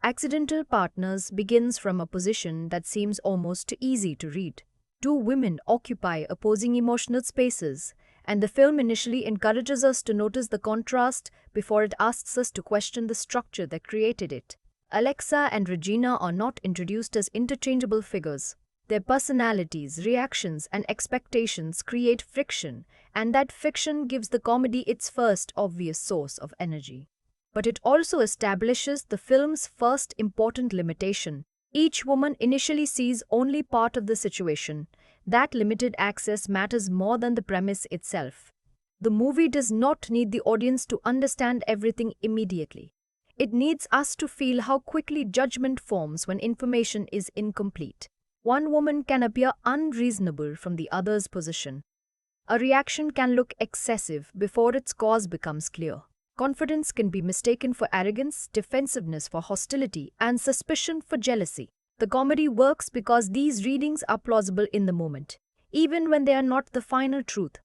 Accidental Partners begins from a position that seems almost easy to read. Two women occupy opposing emotional spaces, and the film initially encourages us to notice the contrast before it asks us to question the structure that created it. Alexa and Regina are not introduced as interchangeable figures. Their personalities, reactions, and expectations create friction, and that friction gives the comedy its first obvious source of energy. But it also establishes the film's first important limitation. Each woman initially sees only part of the situation. That limited access matters more than the premise itself. The movie does not need the audience to understand everything immediately. It needs us to feel how quickly judgment forms when information is incomplete. One woman can appear unreasonable from the other's position. A reaction can look excessive before its cause becomes clear. Confidence can be mistaken for arrogance, defensiveness for hostility, and suspicion for jealousy. The comedy works because these readings are plausible in the moment, even when they are not the final truth.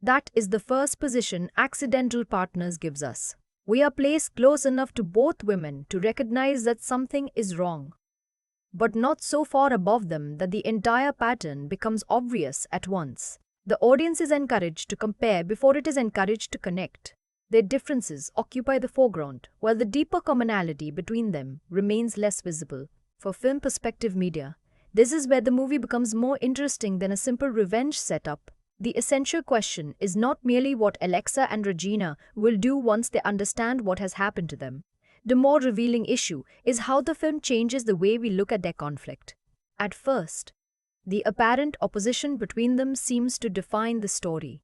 That is the first position Accidental Partners gives us. We are placed close enough to both women to recognize that something is wrong, but not so far above them that the entire pattern becomes obvious at once. The audience is encouraged to compare before it is encouraged to connect. Their differences occupy the foreground, while the deeper commonality between them remains less visible. For film perspective media, this is where the movie becomes more interesting than a simple revenge setup. The essential question is not merely what Alexa and Regina will do once they understand what has happened to them. The more revealing issue is how the film changes the way we look at their conflict. At first, the apparent opposition between them seems to define the story.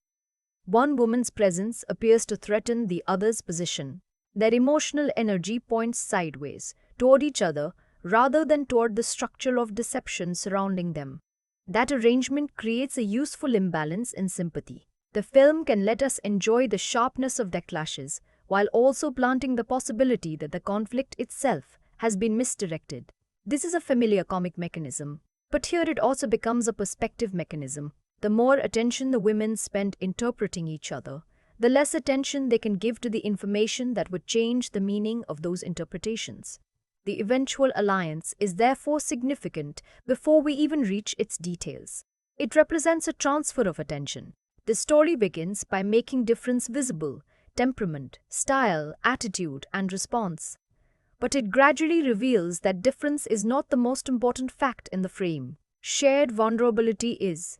One woman's presence appears to threaten the other's position. Their emotional energy points sideways, toward each other, rather than toward the structure of deception surrounding them. That arrangement creates a useful imbalance in sympathy. The film can let us enjoy the sharpness of their clashes, while also planting the possibility that the conflict itself has been misdirected. This is a familiar comic mechanism, but here it also becomes a perspective mechanism. The more attention the women spend interpreting each other, the less attention they can give to the information that would change the meaning of those interpretations. The eventual alliance is therefore significant before we even reach its details. It represents a transfer of attention. The story begins by making difference visible: temperament, style, attitude, and response. But it gradually reveals that difference is not the most important fact in the frame. Shared vulnerability is.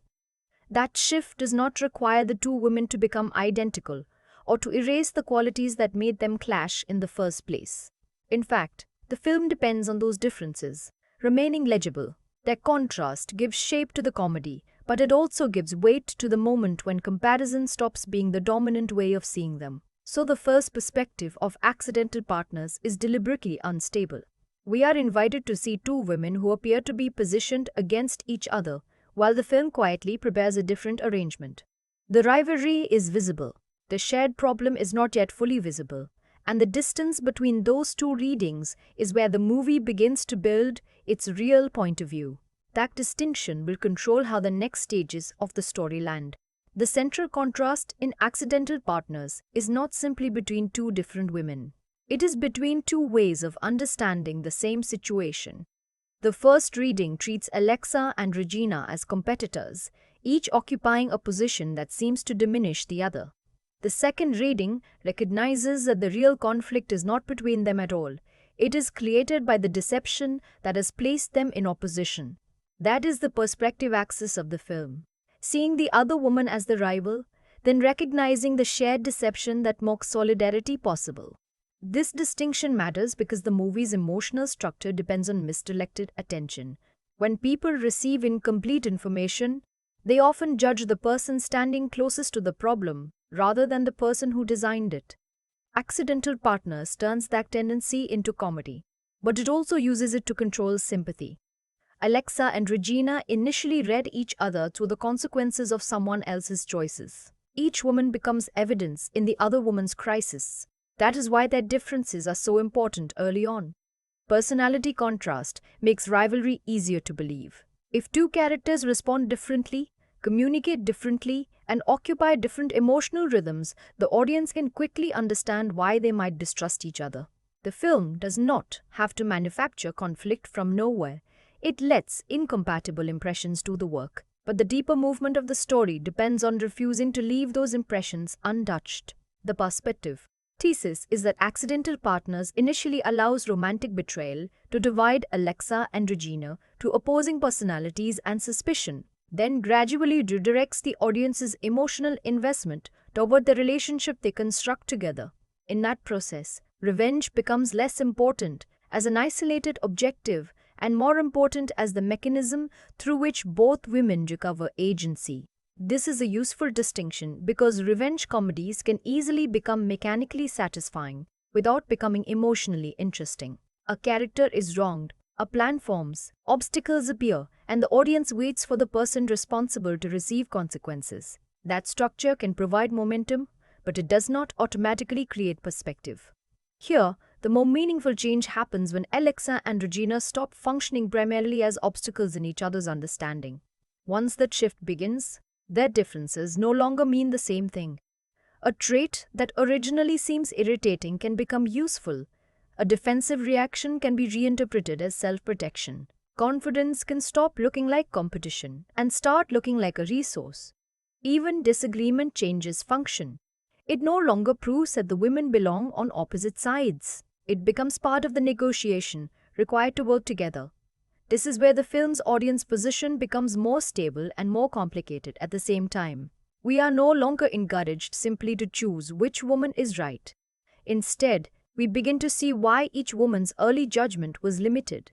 That shift does not require the two women to become identical or to erase the qualities that made them clash in the first place. In fact, the film depends on those differences remaining legible. Their contrast gives shape to the comedy, but it also gives weight to the moment when comparison stops being the dominant way of seeing them. So the first perspective of Accidental Partners is deliberately unstable. We are invited to see two women who appear to be positioned against each other, while the film quietly prepares a different arrangement. The rivalry is visible. The shared problem is not yet fully visible, and the distance between those two readings is where the movie begins to build its real point of view. That distinction will control how the next stages of the story land. The central contrast in Accidental Partners is not simply between two different women. It is between two ways of understanding the same situation. The first reading treats Alexa and Regina as competitors, each occupying a position that seems to diminish the other. The second reading recognizes that the real conflict is not between them at all. It is created by the deception that has placed them in opposition. That is the perspective axis of the film. Seeing the other woman as the rival, then recognizing the shared deception that makes solidarity possible. This distinction matters because the movie's emotional structure depends on misdirected attention. When people receive incomplete information, they often judge the person standing closest to the problem rather than the person who designed it. Accidental Partners turns that tendency into comedy, but it also uses it to control sympathy. Alexa and Regina initially read each other through the consequences of someone else's choices. Each woman becomes evidence in the other woman's crisis. That is why their differences are so important early on. Personality contrast makes rivalry easier to believe. If two characters respond differently, communicate differently, and occupy different emotional rhythms, the audience can quickly understand why they might distrust each other. The film does not have to manufacture conflict from nowhere. It lets incompatible impressions do the work. But the deeper movement of the story depends on refusing to leave those impressions untouched. The perspective thesis is that accidental partners initially allows romantic betrayal to divide Alexa and Regina to opposing personalities and suspicion, then gradually redirects the audience's emotional investment toward the relationship they construct together. In that process, revenge becomes less important as an isolated objective and more important as the mechanism through which both women recover agency. This is a useful distinction because revenge comedies can easily become mechanically satisfying without becoming emotionally interesting. A character is wronged, a plan forms, obstacles appear, and the audience waits for the person responsible to receive consequences. That structure can provide momentum, but it does not automatically create perspective. Here, the more meaningful change happens when Alexa and Regina stop functioning primarily as obstacles in each other's understanding. Once that shift begins, their differences no longer mean the same thing. A trait that originally seems irritating can become useful. A defensive reaction can be reinterpreted as self-protection. Confidence can stop looking like competition and start looking like a resource. Even disagreement changes function. It no longer proves that the women belong on opposite sides. It becomes part of the negotiation required to work together. This is where the film's audience position becomes more stable and more complicated at the same time. We are no longer encouraged simply to choose which woman is right. Instead, we begin to see why each woman's early judgment was limited.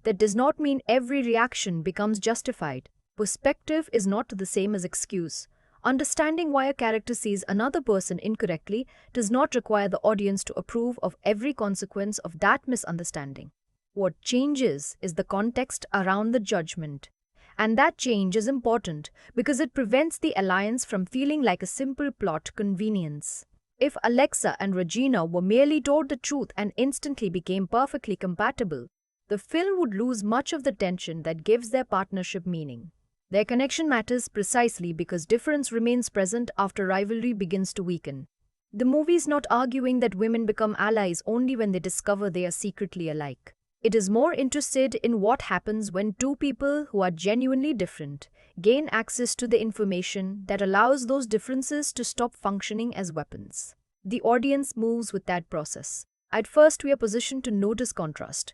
That does not mean every reaction becomes justified. Perspective is not the same as excuse. Understanding why a character sees another person incorrectly does not require the audience to approve of every consequence of that misunderstanding. What changes is the context around the judgment. And that change is important because it prevents the alliance from feeling like a simple plot convenience. If Alexa and Regina were merely told the truth and instantly became perfectly compatible, the film would lose much of the tension that gives their partnership meaning. Their connection matters precisely because difference remains present after rivalry begins to weaken. The movie is not arguing that women become allies only when they discover they are secretly alike. It is more interested in what happens when two people who are genuinely different gain access to the information that allows those differences to stop functioning as weapons. The audience moves with that process. At first, we are positioned to notice contrast.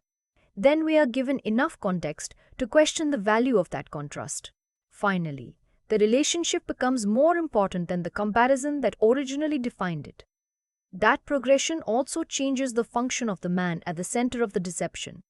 Then we are given enough context to question the value of that contrast. Finally, the relationship becomes more important than the comparison that originally defined it. That progression also changes the function of the man at the center of the deception.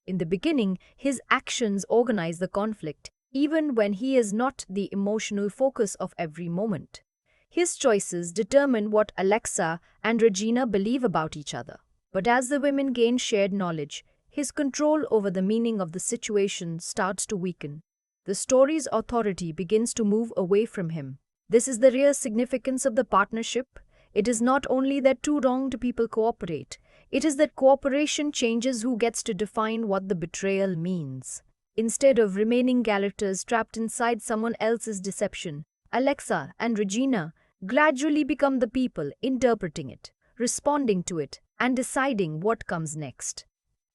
In the beginning, his actions organize the conflict, even when he is not the emotional focus of every moment. His choices determine what Alexa and Regina believe about each other. But as the women gain shared knowledge, his control over the meaning of the situation starts to weaken. The story's authority begins to move away from him. This is the real significance of the partnership. It is not only that two wronged people cooperate, it is that cooperation changes who gets to define what the betrayal means. Instead of remaining characters trapped inside someone else's deception, Alexa and Regina gradually become the people interpreting it, responding to it, and deciding what comes next.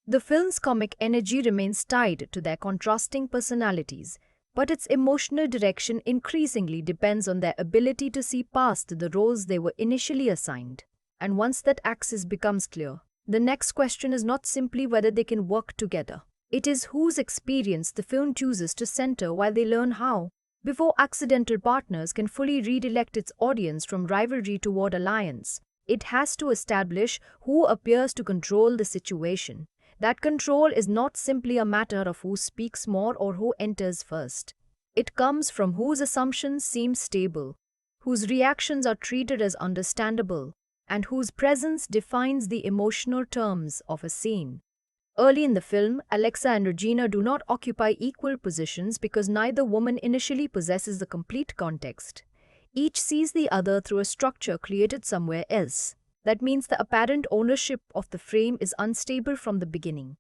The film's comic energy remains tied to their contrasting personalities, but its emotional direction increasingly depends on their ability to see past the roles they were initially assigned. And once that axis becomes clear, the next question is not simply whether they can work together. It is whose experience the film chooses to center while they learn how. Before Accidental Partners can fully redirect its audience from rivalry toward alliance, it has to establish who appears to control the situation. That control is not simply a matter of who speaks more or who enters first. It comes from whose assumptions seem stable, whose reactions are treated as understandable, and whose presence defines the emotional terms of a scene. Early in the film, Alexa and Regina do not occupy equal positions because neither woman initially possesses the complete context. Each sees the other through a structure created somewhere else. That means the apparent ownership of the frame is unstable from the beginning.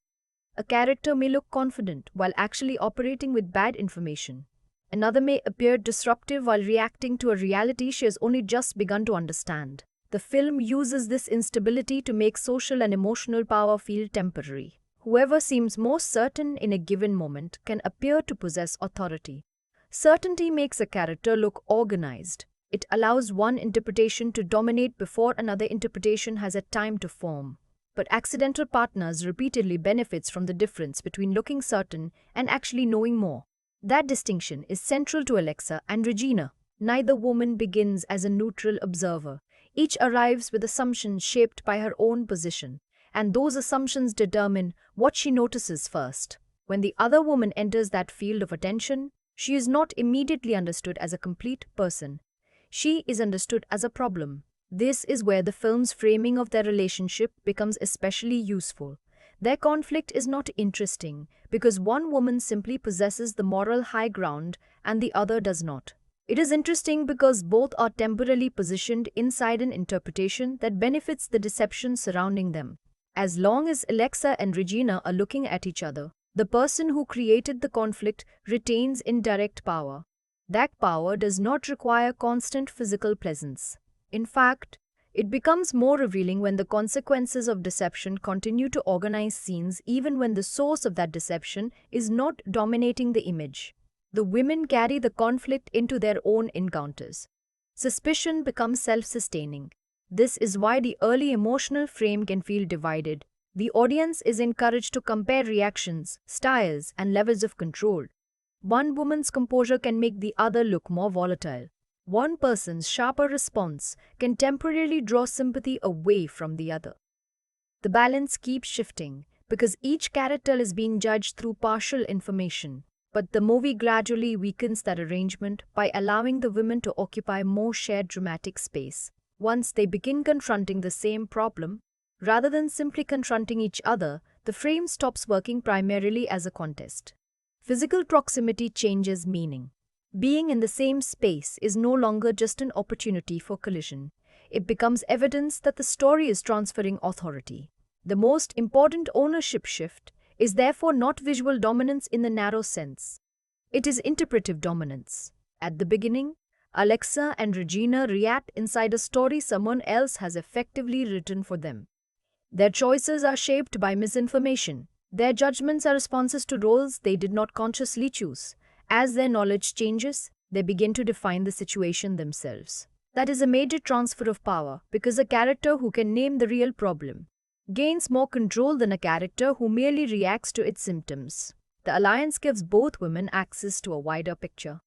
A character may look confident while actually operating with bad information. Another may appear disruptive while reacting to a reality she has only just begun to understand. The film uses this instability to make social and emotional power feel temporary. Whoever seems most certain in a given moment can appear to possess authority. Certainty makes a character look organized. It allows one interpretation to dominate before another interpretation has had time to form. But accidental partners repeatedly benefits from the difference between looking certain and actually knowing more. That distinction is central to Alexa and Regina. Neither woman begins as a neutral observer. Each arrives with assumptions shaped by her own position, and those assumptions determine what she notices first. When the other woman enters that field of attention, she is not immediately understood as a complete person. She is understood as a problem. This is where the film's framing of their relationship becomes especially useful. Their conflict is not interesting because one woman simply possesses the moral high ground and the other does not. It is interesting because both are temporarily positioned inside an interpretation that benefits the deception surrounding them. As long as Alexa and Regina are looking at each other, the person who created the conflict retains indirect power. That power does not require constant physical presence. In fact, it becomes more revealing when the consequences of deception continue to organize scenes even when the source of that deception is not dominating the image. The women carry the conflict into their own encounters. Suspicion becomes self-sustaining. This is why the early emotional frame can feel divided. The audience is encouraged to compare reactions, styles, and levels of control. One woman's composure can make the other look more volatile. One person's sharper response can temporarily draw sympathy away from the other. The balance keeps shifting because each character is being judged through partial information. But the movie gradually weakens that arrangement by allowing the women to occupy more shared dramatic space. Once they begin confronting the same problem, rather than simply confronting each other, the frame stops working primarily as a contest. Physical proximity changes meaning. Being in the same space is no longer just an opportunity for collision. It becomes evidence that the story is transferring authority. The most important ownership shift is therefore not visual dominance in the narrow sense. It is interpretive dominance. At the beginning, Alexa and Regina react inside a story someone else has effectively written for them. Their choices are shaped by misinformation. Their judgments are responses to roles they did not consciously choose. As their knowledge changes, they begin to define the situation themselves. That is a major transfer of power because a character who can name the real problem gains more control than a character who merely reacts to its symptoms. The alliance gives both women access to a wider picture.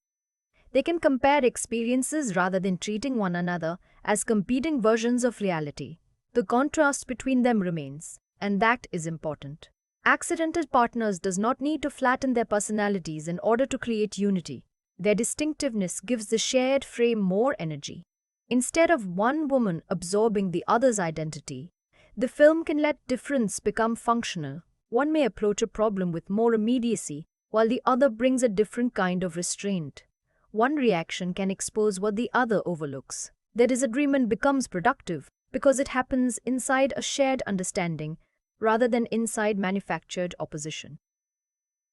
They can compare experiences rather than treating one another as competing versions of reality. The contrast between them remains, and that is important. Accidental partners does not need to flatten their personalities in order to create unity. Their distinctiveness gives the shared frame more energy. Instead of one woman absorbing the other's identity, the film can let difference become functional. One may approach a problem with more immediacy, while the other brings a different kind of restraint. One reaction can expose what the other overlooks. Their disagreement becomes productive because it happens inside a shared understanding rather than inside manufactured opposition.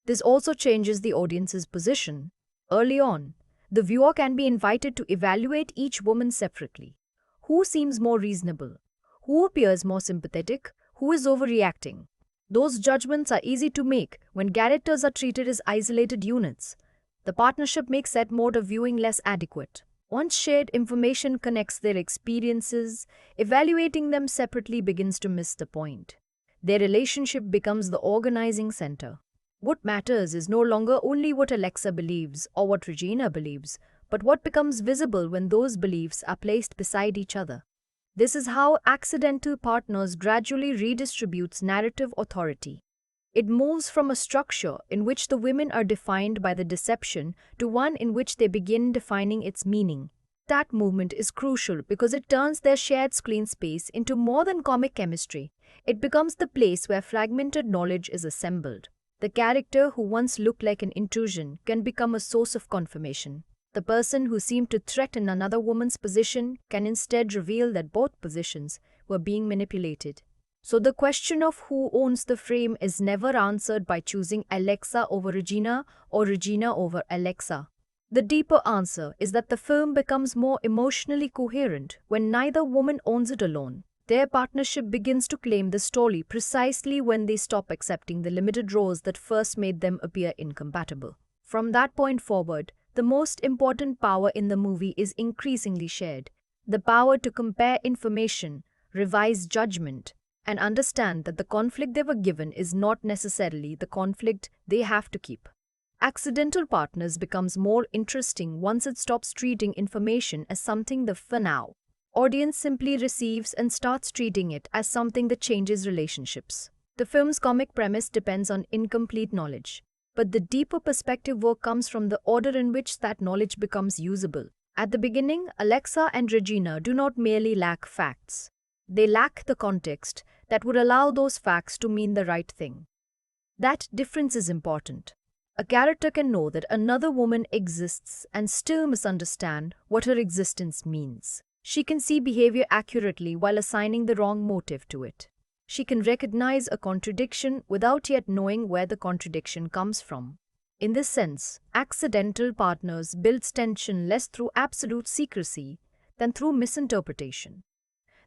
This also changes the audience's position. Early on, the viewer can be invited to evaluate each woman separately. Who seems more reasonable? Who appears more sympathetic? Who is overreacting? Those judgments are easy to make when characters are treated as isolated units. The partnership makes that mode of viewing less adequate. Once shared information connects their experiences, evaluating them separately begins to miss the point. Their relationship becomes the organizing center. What matters is no longer only what Alexa believes or what Regina believes, but what becomes visible when those beliefs are placed beside each other. This is how accidental partners gradually redistributes narrative authority. It moves from a structure in which the women are defined by the deception to one in which they begin defining its meaning. That movement is crucial because it turns their shared screen space into more than comic chemistry. It becomes the place where fragmented knowledge is assembled. The character who once looked like an intrusion can become a source of confirmation. The person who seemed to threaten another woman's position can instead reveal that both positions were being manipulated. So the question of who owns the frame is never answered by choosing Alexa over Regina or Regina over Alexa. The deeper answer is that the film becomes more emotionally coherent when neither woman owns it alone. Their partnership begins to claim the story precisely when they stop accepting the limited roles that first made them appear incompatible. From that point forward, the most important power in the movie is increasingly shared. The power to compare information, revise judgment, and understand that the conflict they were given is not necessarily the conflict they have to keep. Accidental Partners becomes more interesting once it stops treating information as something the for now audience simply receives and starts treating it as something that changes relationships. The film's comic premise depends on incomplete knowledge, but the deeper perspective work comes from the order in which that knowledge becomes usable. At the beginning, Alexa and Regina do not merely lack facts. They lack the context that would allow those facts to mean the right thing. That difference is important. A character can know that another woman exists and still misunderstand what her existence means. She can see behavior accurately while assigning the wrong motive to it. She can recognize a contradiction without yet knowing where the contradiction comes from. In this sense, Accidental Partners builds tension less through absolute secrecy than through misinterpretation.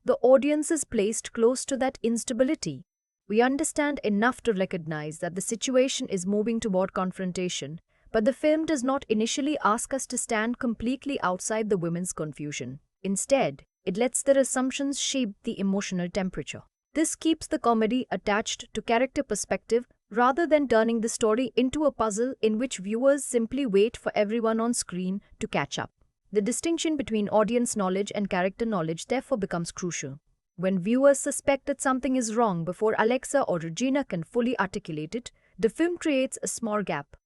The audience is placed close to that instability. We understand enough to recognize that the situation is moving toward confrontation, but the film does not initially ask us to stand completely outside the women's confusion. Instead, it lets their assumptions shape the emotional temperature. This keeps the comedy attached to character perspective rather than turning the story into a puzzle in which viewers simply wait for everyone on screen to catch up. The distinction between audience knowledge and character knowledge therefore becomes crucial. When viewers suspect that something is wrong before Alexa or Regina can fully articulate it, the film creates a small gap.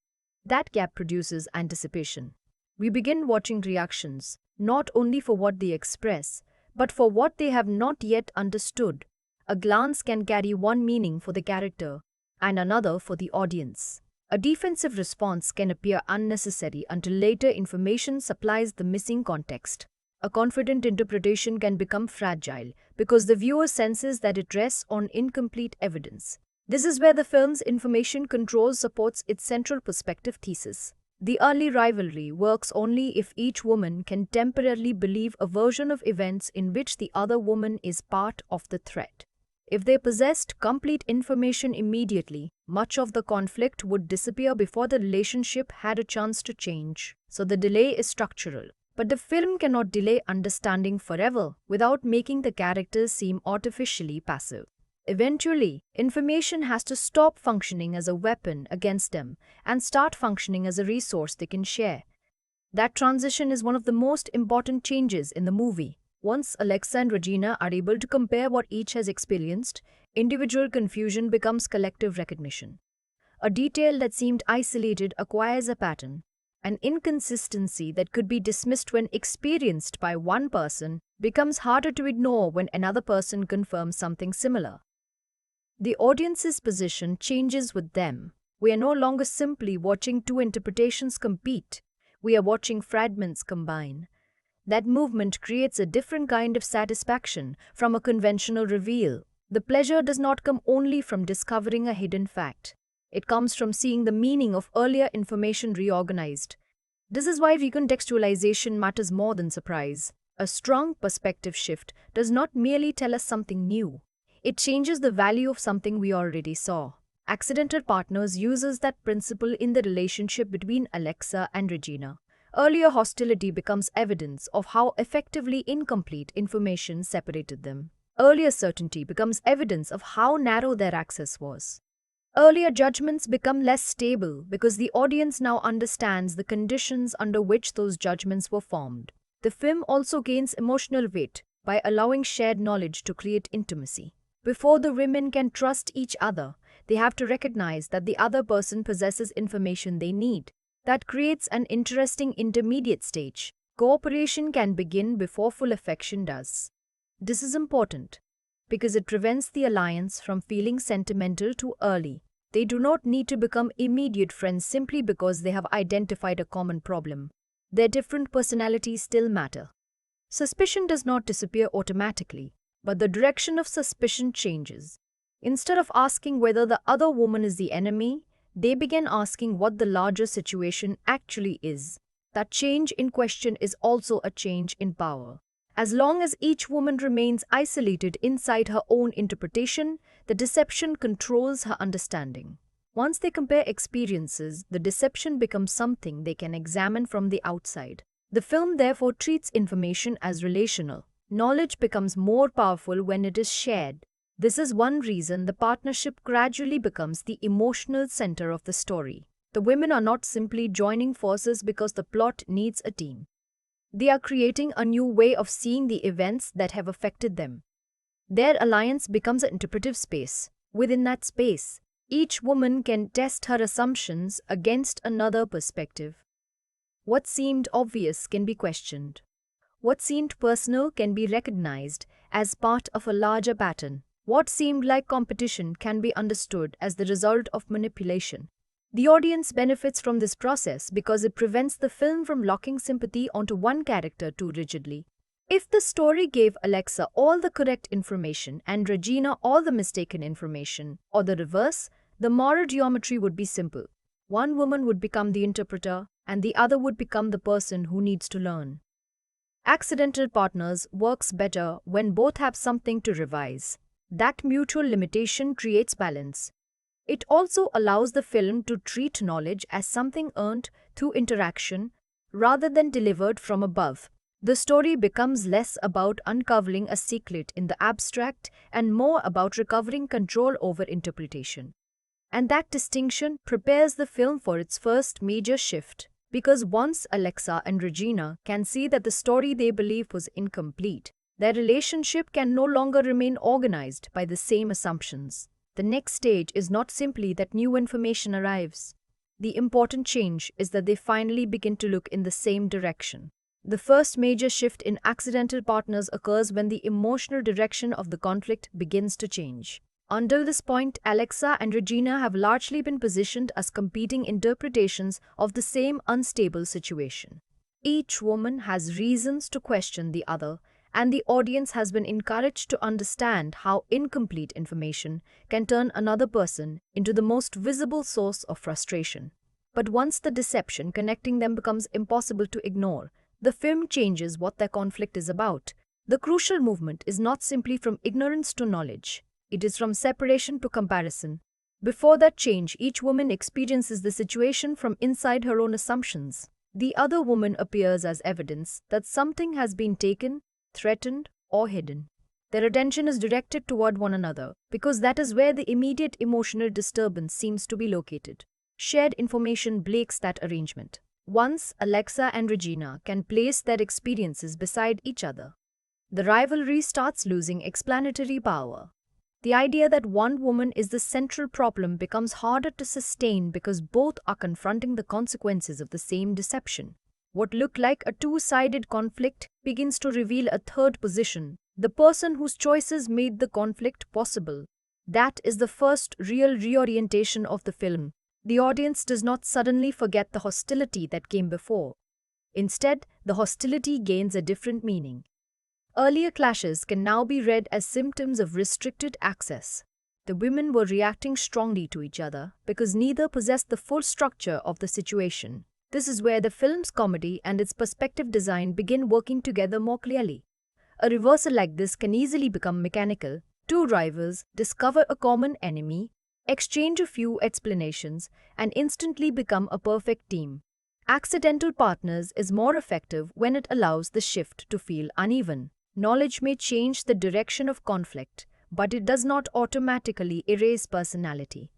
That gap produces anticipation. We begin watching reactions, not only for what they express, but for what they have not yet understood. A glance can carry one meaning for the character and another for the audience. A defensive response can appear unnecessary until later information supplies the missing context. A confident interpretation can become fragile because the viewer senses that it rests on incomplete evidence. This is where the film's information control supports its central perspective thesis. The early rivalry works only if each woman can temporarily believe a version of events in which the other woman is part of the threat. If they possessed complete information immediately, much of the conflict would disappear before the relationship had a chance to change. So the delay is structural. But the film cannot delay understanding forever without making the characters seem artificially passive. Eventually, information has to stop functioning as a weapon against them and start functioning as a resource they can share. That transition is one of the most important changes in the movie. Once Alexa and Regina are able to compare what each has experienced, individual confusion becomes collective recognition. A detail that seemed isolated acquires a pattern. An inconsistency that could be dismissed when experienced by one person becomes harder to ignore when another person confirms something similar. The audience's position changes with them. We are no longer simply watching two interpretations compete. We are watching fragments combine. That movement creates a different kind of satisfaction from a conventional reveal. The pleasure does not come only from discovering a hidden fact. It comes from seeing the meaning of earlier information reorganized. This is why recontextualization matters more than surprise. A strong perspective shift does not merely tell us something new. It changes the value of something we already saw. Accidental Partners uses that principle in the relationship between Alexa and Regina. Earlier hostility becomes evidence of how effectively incomplete information separated them. Earlier certainty becomes evidence of how narrow their access was. Earlier judgments become less stable because the audience now understands the conditions under which those judgments were formed. The film also gains emotional weight by allowing shared knowledge to create intimacy. Before the women can trust each other, they have to recognize that the other person possesses information they need. That creates an interesting intermediate stage. Cooperation can begin before full affection does. This is important because it prevents the alliance from feeling sentimental too early. They do not need to become immediate friends simply because they have identified a common problem. Their different personalities still matter. Suspicion does not disappear automatically, but the direction of suspicion changes. Instead of asking whether the other woman is the enemy, they begin asking what the larger situation actually is. That change in question is also a change in power. As long as each woman remains isolated inside her own interpretation, the deception controls her understanding. Once they compare experiences, the deception becomes something they can examine from the outside. The film therefore treats information as relational. Knowledge becomes more powerful when it is shared. This is one reason the partnership gradually becomes the emotional center of the story. The women are not simply joining forces because the plot needs a team. They are creating a new way of seeing the events that have affected them. Their alliance becomes an interpretive space. Within that space, each woman can test her assumptions against another perspective. What seemed obvious can be questioned. What seemed personal can be recognized as part of a larger pattern. What seemed like competition can be understood as the result of manipulation. The audience benefits from this process because it prevents the film from locking sympathy onto one character too rigidly. If the story gave Alexa all the correct information and Regina all the mistaken information, or the reverse, the moral geometry would be simple. One woman would become the interpreter, and the other would become the person who needs to learn. Accidental Partners works better when both have something to revise. That mutual limitation creates balance. It also allows the film to treat knowledge as something earned through interaction rather than delivered from above. The story becomes less about uncovering a secret in the abstract and more about recovering control over interpretation. And that distinction prepares the film for its first major shift, because once Alexa and Regina can see that the story they believe was incomplete, their relationship can no longer remain organized by the same assumptions. The next stage is not simply that new information arrives. The important change is that they finally begin to look in the same direction. The first major shift in Accidental Partners occurs when the emotional direction of the conflict begins to change. Until this point, Alexa and Regina have largely been positioned as competing interpretations of the same unstable situation. Each woman has reasons to question the other, and the audience has been encouraged to understand how incomplete information can turn another person into the most visible source of frustration. But once the deception connecting them becomes impossible to ignore, the film changes what their conflict is about. The crucial movement is not simply from ignorance to knowledge. It is from separation to comparison. Before that change, each woman experiences the situation from inside her own assumptions. The other woman appears as evidence that something has been taken, threatened, or hidden. Their attention is directed toward one another because that is where the immediate emotional disturbance seems to be located. Shared information breaks that arrangement. Once Alexa and Regina can place their experiences beside each other, the rivalry starts losing explanatory power. The idea that one woman is the central problem becomes harder to sustain because both are confronting the consequences of the same deception. What looked like a two-sided conflict begins to reveal a third position, the person whose choices made the conflict possible. That is the first real reorientation of the film. The audience does not suddenly forget the hostility that came before. Instead, the hostility gains a different meaning. Earlier clashes can now be read as symptoms of restricted access. The women were reacting strongly to each other because neither possessed the full structure of the situation. This is where the film's comedy and its perspective design begin working together more clearly. A reversal like this can easily become mechanical. Two rivals discover a common enemy, exchange a few explanations, and instantly become a perfect team. Accidental Partners is more effective when it allows the shift to feel uneven. Knowledge may change the direction of conflict, but it does not automatically erase personality.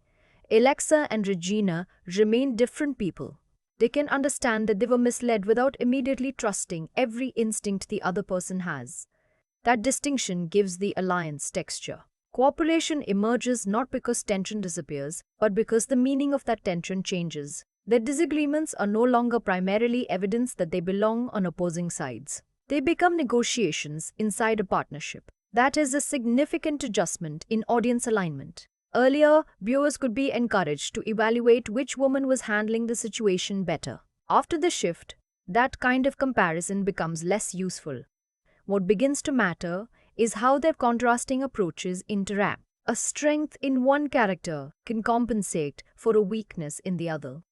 Alexa and Regina remain different people. They can understand that they were misled without immediately trusting every instinct the other person has. That distinction gives the alliance texture. Cooperation emerges not because tension disappears, but because the meaning of that tension changes. Their disagreements are no longer primarily evidence that they belong on opposing sides. They become negotiations inside a partnership. That is a significant adjustment in audience alignment. Earlier, viewers could be encouraged to evaluate which woman was handling the situation better. After the shift, that kind of comparison becomes less useful. What begins to matter is how their contrasting approaches interact. A strength in one character can compensate for a weakness in the other.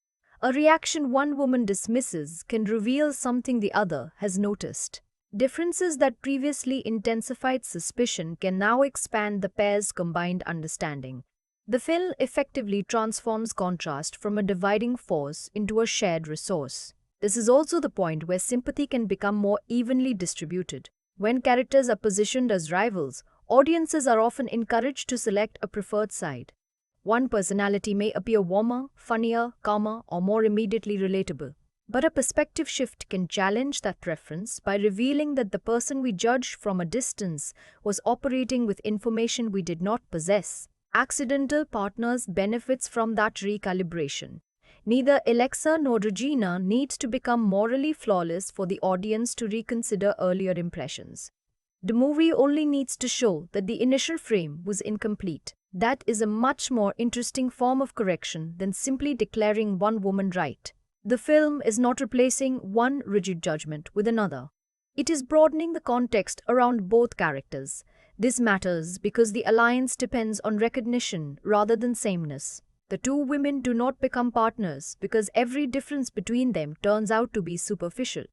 A reaction one woman dismisses can reveal something the other has noticed. Differences that previously intensified suspicion can now expand the pair's combined understanding. The film effectively transforms contrast from a dividing force into a shared resource. This is also the point where sympathy can become more evenly distributed. When characters are positioned as rivals, audiences are often encouraged to select a preferred side. One personality may appear warmer, funnier, calmer, or more immediately relatable. But a perspective shift can challenge that preference by revealing that the person we judged from a distance was operating with information we did not possess. Accidental Partners benefits from that recalibration. Neither Alexa nor Regina needs to become morally flawless for the audience to reconsider earlier impressions. The movie only needs to show that the initial frame was incomplete. That is a much more interesting form of correction than simply declaring one woman right. The film is not replacing one rigid judgment with another. It is broadening the context around both characters. This matters because the alliance depends on recognition rather than sameness. The two women do not become partners because every difference between them turns out to be superficial.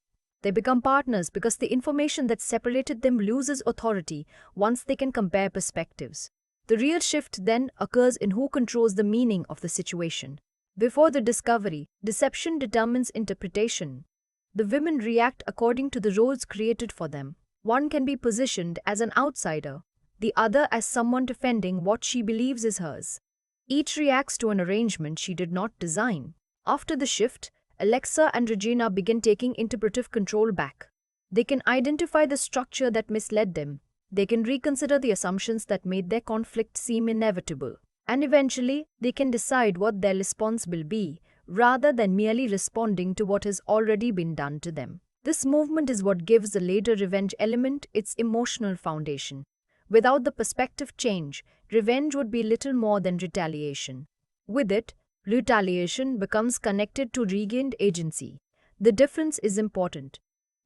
They become partners because the information that separated them loses authority once they can compare perspectives. The real shift then occurs in who controls the meaning of the situation. Before the discovery, deception determines interpretation. The women react according to the roles created for them. One can be positioned as an outsider, the other as someone defending what she believes is hers. Each reacts to an arrangement she did not design. After the shift, Alexa and Regina begin taking interpretive control back. They can identify the structure that misled them. They can reconsider the assumptions that made their conflict seem inevitable. And eventually, they can decide what their response will be, rather than merely responding to what has already been done to them. This movement is what gives the later revenge element its emotional foundation. Without the perspective change, revenge would be little more than retaliation. With it, retaliation becomes connected to regained agency. The difference is important.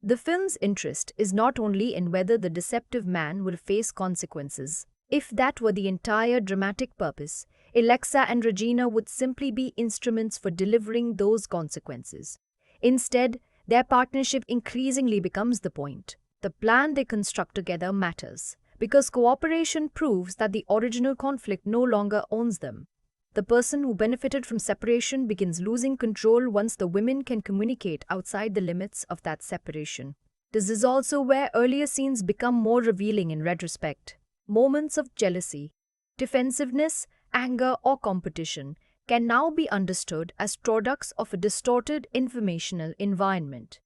The film's interest is not only in whether the deceptive man would face consequences. If that were the entire dramatic purpose, Alexa and Regina would simply be instruments for delivering those consequences. Instead, their partnership increasingly becomes the point. The plan they construct together matters, because cooperation proves that the original conflict no longer owns them. The person who benefited from separation begins losing control once the women can communicate outside the limits of that separation. This is also where earlier scenes become more revealing in retrospect. Moments of jealousy, defensiveness, anger, or competition can now be understood as products of a distorted informational environment.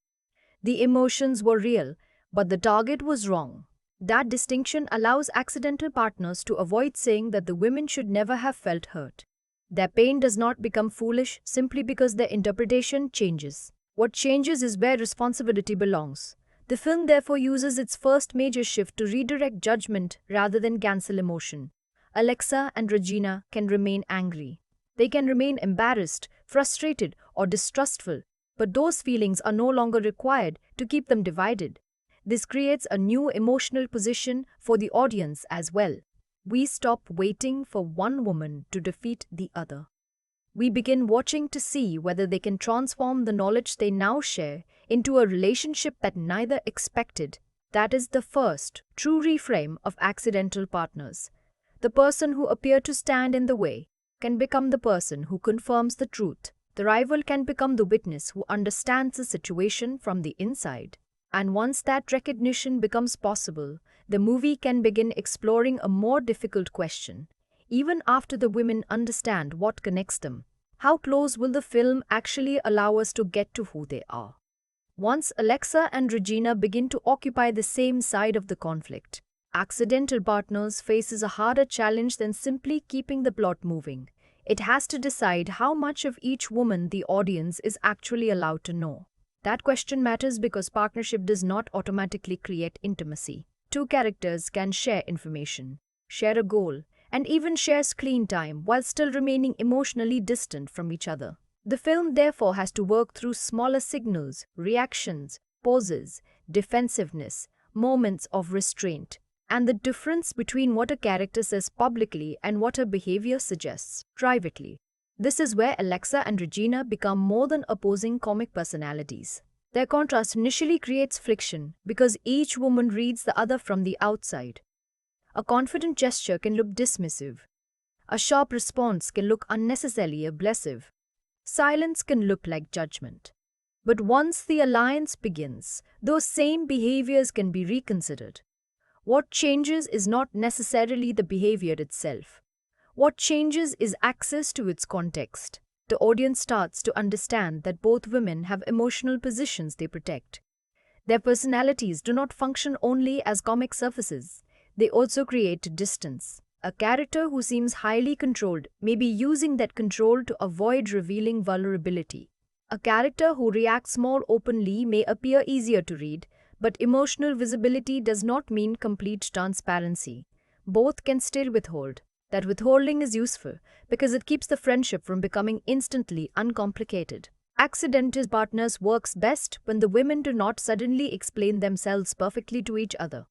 The emotions were real, but the target was wrong. That distinction allows accidental partners to avoid saying that the women should never have felt hurt. Their pain does not become foolish simply because their interpretation changes. What changes is where responsibility belongs. The film therefore uses its first major shift to redirect judgment rather than cancel emotion. Alexa and Regina can remain angry. They can remain embarrassed, frustrated, or distrustful, but those feelings are no longer required to keep them divided. This creates a new emotional position for the audience as well. We stop waiting for one woman to defeat the other. We begin watching to see whether they can transform the knowledge they now share into a relationship that neither expected. That is the first true reframe of Accidental Partners. The person who appeared to stand in the way can become the person who confirms the truth. The rival can become the witness who understands the situation from the inside. And once that recognition becomes possible, the movie can begin exploring a more difficult question. Even after the women understand what connects them, how close will the film actually allow us to get to who they are? Once Alexa and Regina begin to occupy the same side of the conflict, Accidental Partners faces a harder challenge than simply keeping the plot moving. It has to decide how much of each woman the audience is actually allowed to know. That question matters because partnership does not automatically create intimacy. Two characters can share information, share a goal, and even share screen time while still remaining emotionally distant from each other. The film therefore has to work through smaller signals, reactions, pauses, defensiveness, moments of restraint, and the difference between what a character says publicly and what her behavior suggests privately. This is where Alexa and Regina become more than opposing comic personalities. Their contrast initially creates friction because each woman reads the other from the outside. A confident gesture can look dismissive. A sharp response can look unnecessarily abrasive. Silence can look like judgment. But once the alliance begins, those same behaviors can be reconsidered. What changes is not necessarily the behavior itself. What changes is access to its context. The audience starts to understand that both women have emotional positions they protect. Their personalities do not function only as comic surfaces, they also create distance. A character who seems highly controlled may be using that control to avoid revealing vulnerability. A character who reacts more openly may appear easier to read, but emotional visibility does not mean complete transparency. Both can still withhold. That withholding is useful because it keeps the friendship from becoming instantly uncomplicated. Accidente partners works best when the women do not suddenly explain themselves perfectly to each other.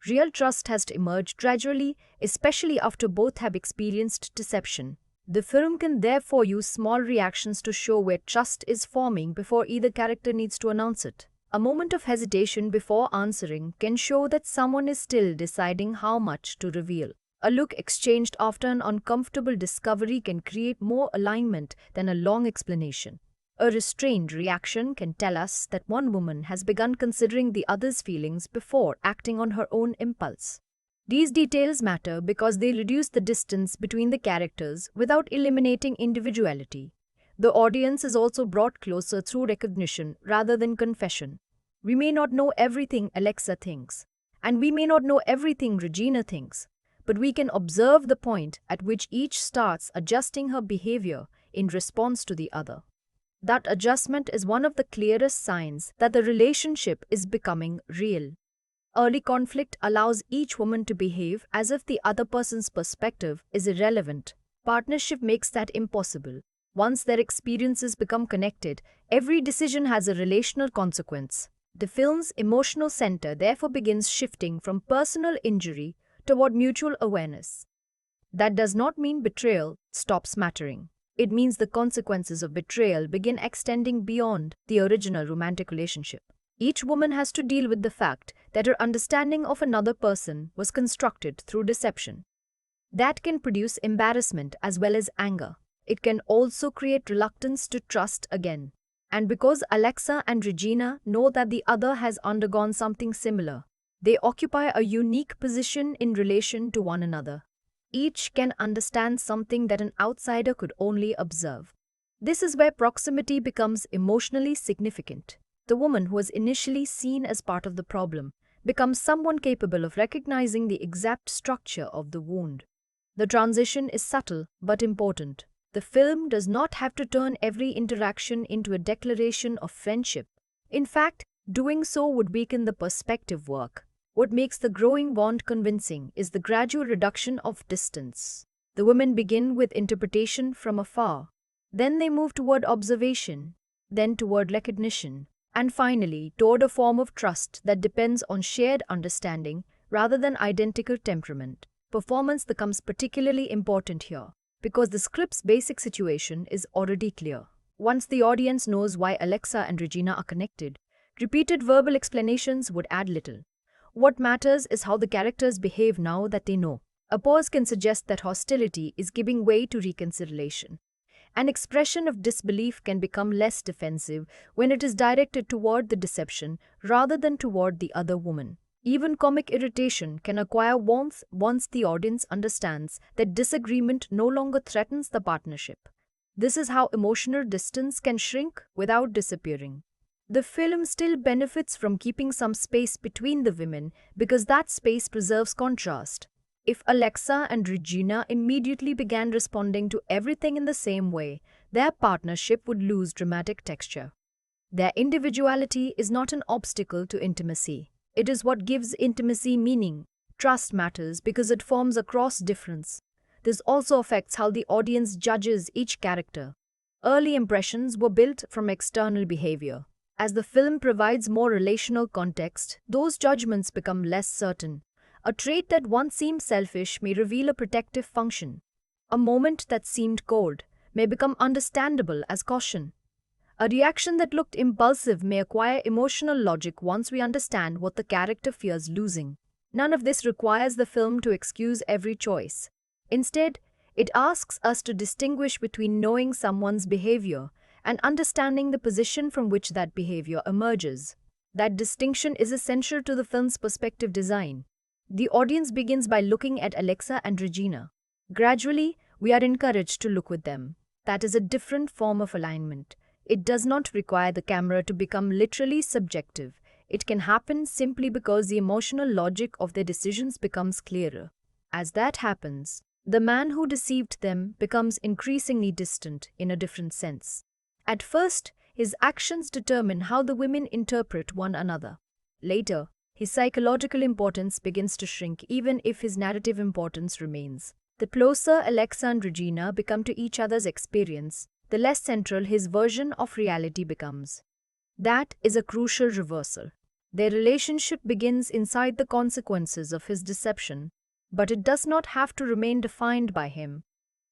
Real trust has to emerge gradually, especially after both have experienced deception. The film can therefore use small reactions to show where trust is forming before either character needs to announce it. A moment of hesitation before answering can show that someone is still deciding how much to reveal. A look exchanged after an uncomfortable discovery can create more alignment than a long explanation. A restrained reaction can tell us that one woman has begun considering the other's feelings before acting on her own impulse. These details matter because they reduce the distance between the characters without eliminating individuality. The audience is also brought closer through recognition rather than confession. We may not know everything Alexa thinks, and we may not know everything Regina thinks, but we can observe the point at which each starts adjusting her behavior in response to the other. That adjustment is one of the clearest signs that the relationship is becoming real. Early conflict allows each woman to behave as if the other person's perspective is irrelevant. Partnership makes that impossible. Once their experiences become connected, every decision has a relational consequence. The film's emotional center therefore begins shifting from personal injury toward mutual awareness. That does not mean betrayal stops mattering. It means the consequences of betrayal begin extending beyond the original romantic relationship. Each woman has to deal with the fact that her understanding of another person was constructed through deception. That can produce embarrassment as well as anger. It can also create reluctance to trust again. And because Alexa and Regina know that the other has undergone something similar, they occupy a unique position in relation to one another. Each can understand something that an outsider could only observe. This is where proximity becomes emotionally significant. The woman who was initially seen as part of the problem becomes someone capable of recognizing the exact structure of the wound. The transition is subtle but important. The film does not have to turn every interaction into a declaration of friendship. In fact, doing so would weaken the perspective work. What makes the growing bond convincing is the gradual reduction of distance. The women begin with interpretation from afar. Then they move toward observation, then toward recognition, and finally toward a form of trust that depends on shared understanding rather than identical temperament. Performance becomes particularly important here, because the script's basic situation is already clear. Once the audience knows why Alexa and Regina are connected, repeated verbal explanations would add little. What matters is how the characters behave now that they know. A pause can suggest that hostility is giving way to reconciliation. An expression of disbelief can become less defensive when it is directed toward the deception rather than toward the other woman. Even comic irritation can acquire warmth once the audience understands that disagreement no longer threatens the partnership. This is how emotional distance can shrink without disappearing. The film still benefits from keeping some space between the women because that space preserves contrast. If Alexa and Regina immediately began responding to everything in the same way, their partnership would lose dramatic texture. Their individuality is not an obstacle to intimacy. It is what gives intimacy meaning. Trust matters because it forms across difference. This also affects how the audience judges each character. Early impressions were built from external behavior. As the film provides more relational context, those judgments become less certain. A trait that once seemed selfish may reveal a protective function. A moment that seemed cold may become understandable as caution. A reaction that looked impulsive may acquire emotional logic once we understand what the character fears losing. None of this requires the film to excuse every choice. Instead, it asks us to distinguish between knowing someone's behavior and understanding the position from which that behavior emerges. That distinction is essential to the film's perspective design. The audience begins by looking at Alexa and Regina. Gradually, we are encouraged to look with them. That is a different form of alignment. It does not require the camera to become literally subjective. It can happen simply because the emotional logic of their decisions becomes clearer. As that happens, the man who deceived them becomes increasingly distant in a different sense. At first, his actions determine how the women interpret one another. Later, his psychological importance begins to shrink even if his narrative importance remains. The closer Alexa and Regina become to each other's experience, the less central his version of reality becomes. That is a crucial reversal. Their relationship begins inside the consequences of his deception, but it does not have to remain defined by him.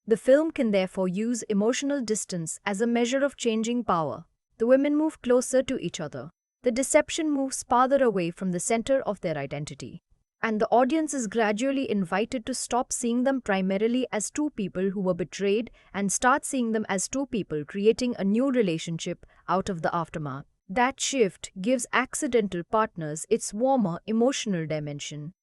The film can therefore use emotional distance as a measure of changing power. The women move closer to each other. The deception moves farther away from the center of their identity. And the audience is gradually invited to stop seeing them primarily as two people who were betrayed and start seeing them as two people creating a new relationship out of the aftermath. That shift gives accidental partners its warmer emotional dimension.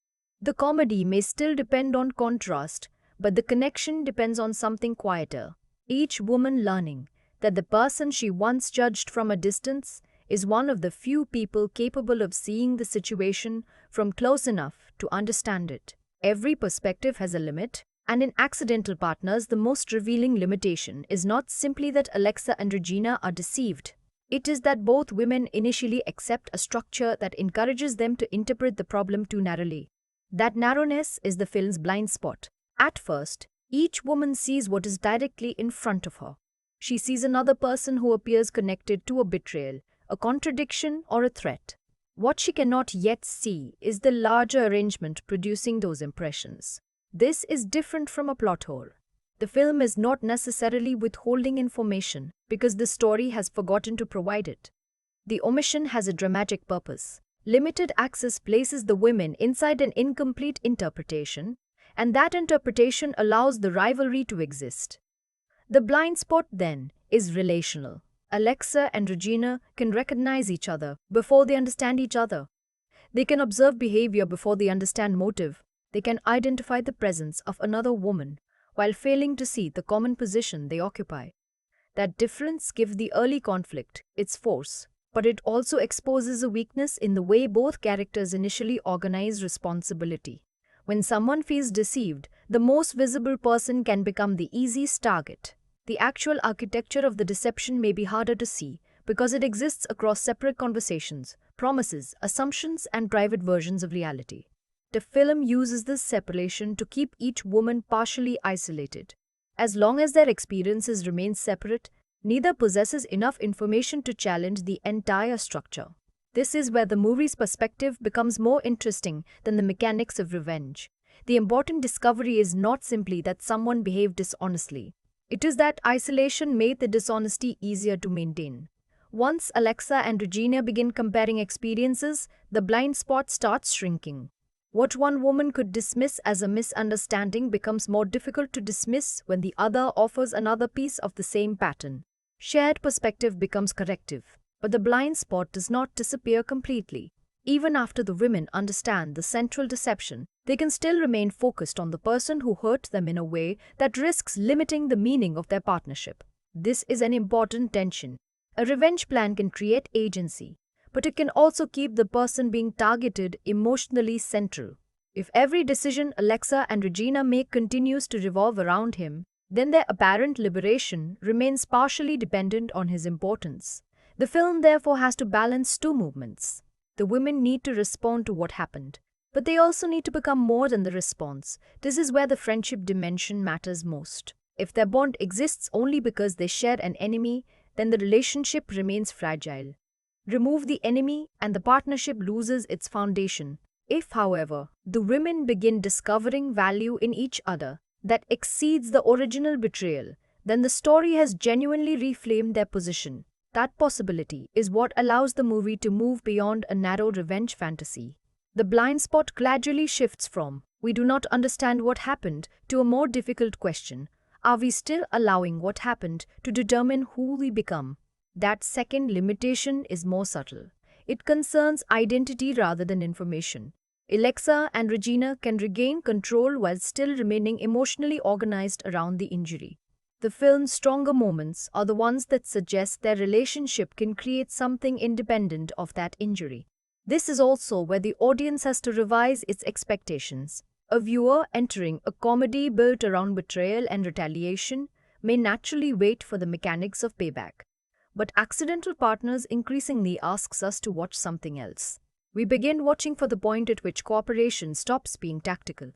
The comedy may still depend on contrast, but the connection depends on something quieter. Each woman learning that the person she once judged from a distance is one of the few people capable of seeing the situation from close enough to understand it. Every perspective has a limit, and in Accidental Partners, the most revealing limitation is not simply that Alexa and Regina are deceived. It is that both women initially accept a structure that encourages them to interpret the problem too narrowly. That narrowness is the film's blind spot. At first, each woman sees what is directly in front of her. She sees another person who appears connected to a betrayal, a contradiction, or a threat. What she cannot yet see is the larger arrangement producing those impressions. This is different from a plot hole. The film is not necessarily withholding information because the story has forgotten to provide it. The omission has a dramatic purpose. Limited access places the women inside an incomplete interpretation, and that interpretation allows the rivalry to exist. The blind spot, then, is relational. Alexa and Regina can recognize each other before they understand each other. They can observe behavior before they understand motive. They can identify the presence of another woman while failing to see the common position they occupy. That difference gives the early conflict its force, but it also exposes a weakness in the way both characters initially organize responsibility. When someone feels deceived, the most visible person can become the easiest target. The actual architecture of the deception may be harder to see because it exists across separate conversations, promises, assumptions, and private versions of reality. The film uses this separation to keep each woman partially isolated. As long as their experiences remain separate, neither possesses enough information to challenge the entire structure. This is where the movie's perspective becomes more interesting than the mechanics of revenge. The important discovery is not simply that someone behaved dishonestly. It is that isolation made the dishonesty easier to maintain. Once Alexa and Regina begin comparing experiences, the blind spot starts shrinking. What one woman could dismiss as a misunderstanding becomes more difficult to dismiss when the other offers another piece of the same pattern. Shared perspective becomes corrective, but the blind spot does not disappear completely. Even after the women understand the central deception, they can still remain focused on the person who hurt them in a way that risks limiting the meaning of their partnership. This is an important tension. A revenge plan can create agency, but it can also keep the person being targeted emotionally central. If every decision Alexa and Regina make continues to revolve around him, then their apparent liberation remains partially dependent on his importance. The film therefore has to balance two movements. The women need to respond to what happened, but they also need to become more than the response. This is where the friendship dimension matters most. If their bond exists only because they share an enemy, then the relationship remains fragile. Remove the enemy and the partnership loses its foundation. If, however, the women begin discovering value in each other that exceeds the original betrayal, then the story has genuinely reframed their position. That possibility is what allows the movie to move beyond a narrow revenge fantasy. The blind spot gradually shifts from, "we do not understand what happened," to a more difficult question, "are we still allowing what happened to determine who we become?" That second limitation is more subtle. It concerns identity rather than information. Alexa and Regina can regain control while still remaining emotionally organized around the injury. The film's stronger moments are the ones that suggest their relationship can create something independent of that injury. This is also where the audience has to revise its expectations. A viewer entering a comedy built around betrayal and retaliation may naturally wait for the mechanics of payback. But Accidental Partners increasingly asks us to watch something else. We begin watching for the point at which cooperation stops being tactical.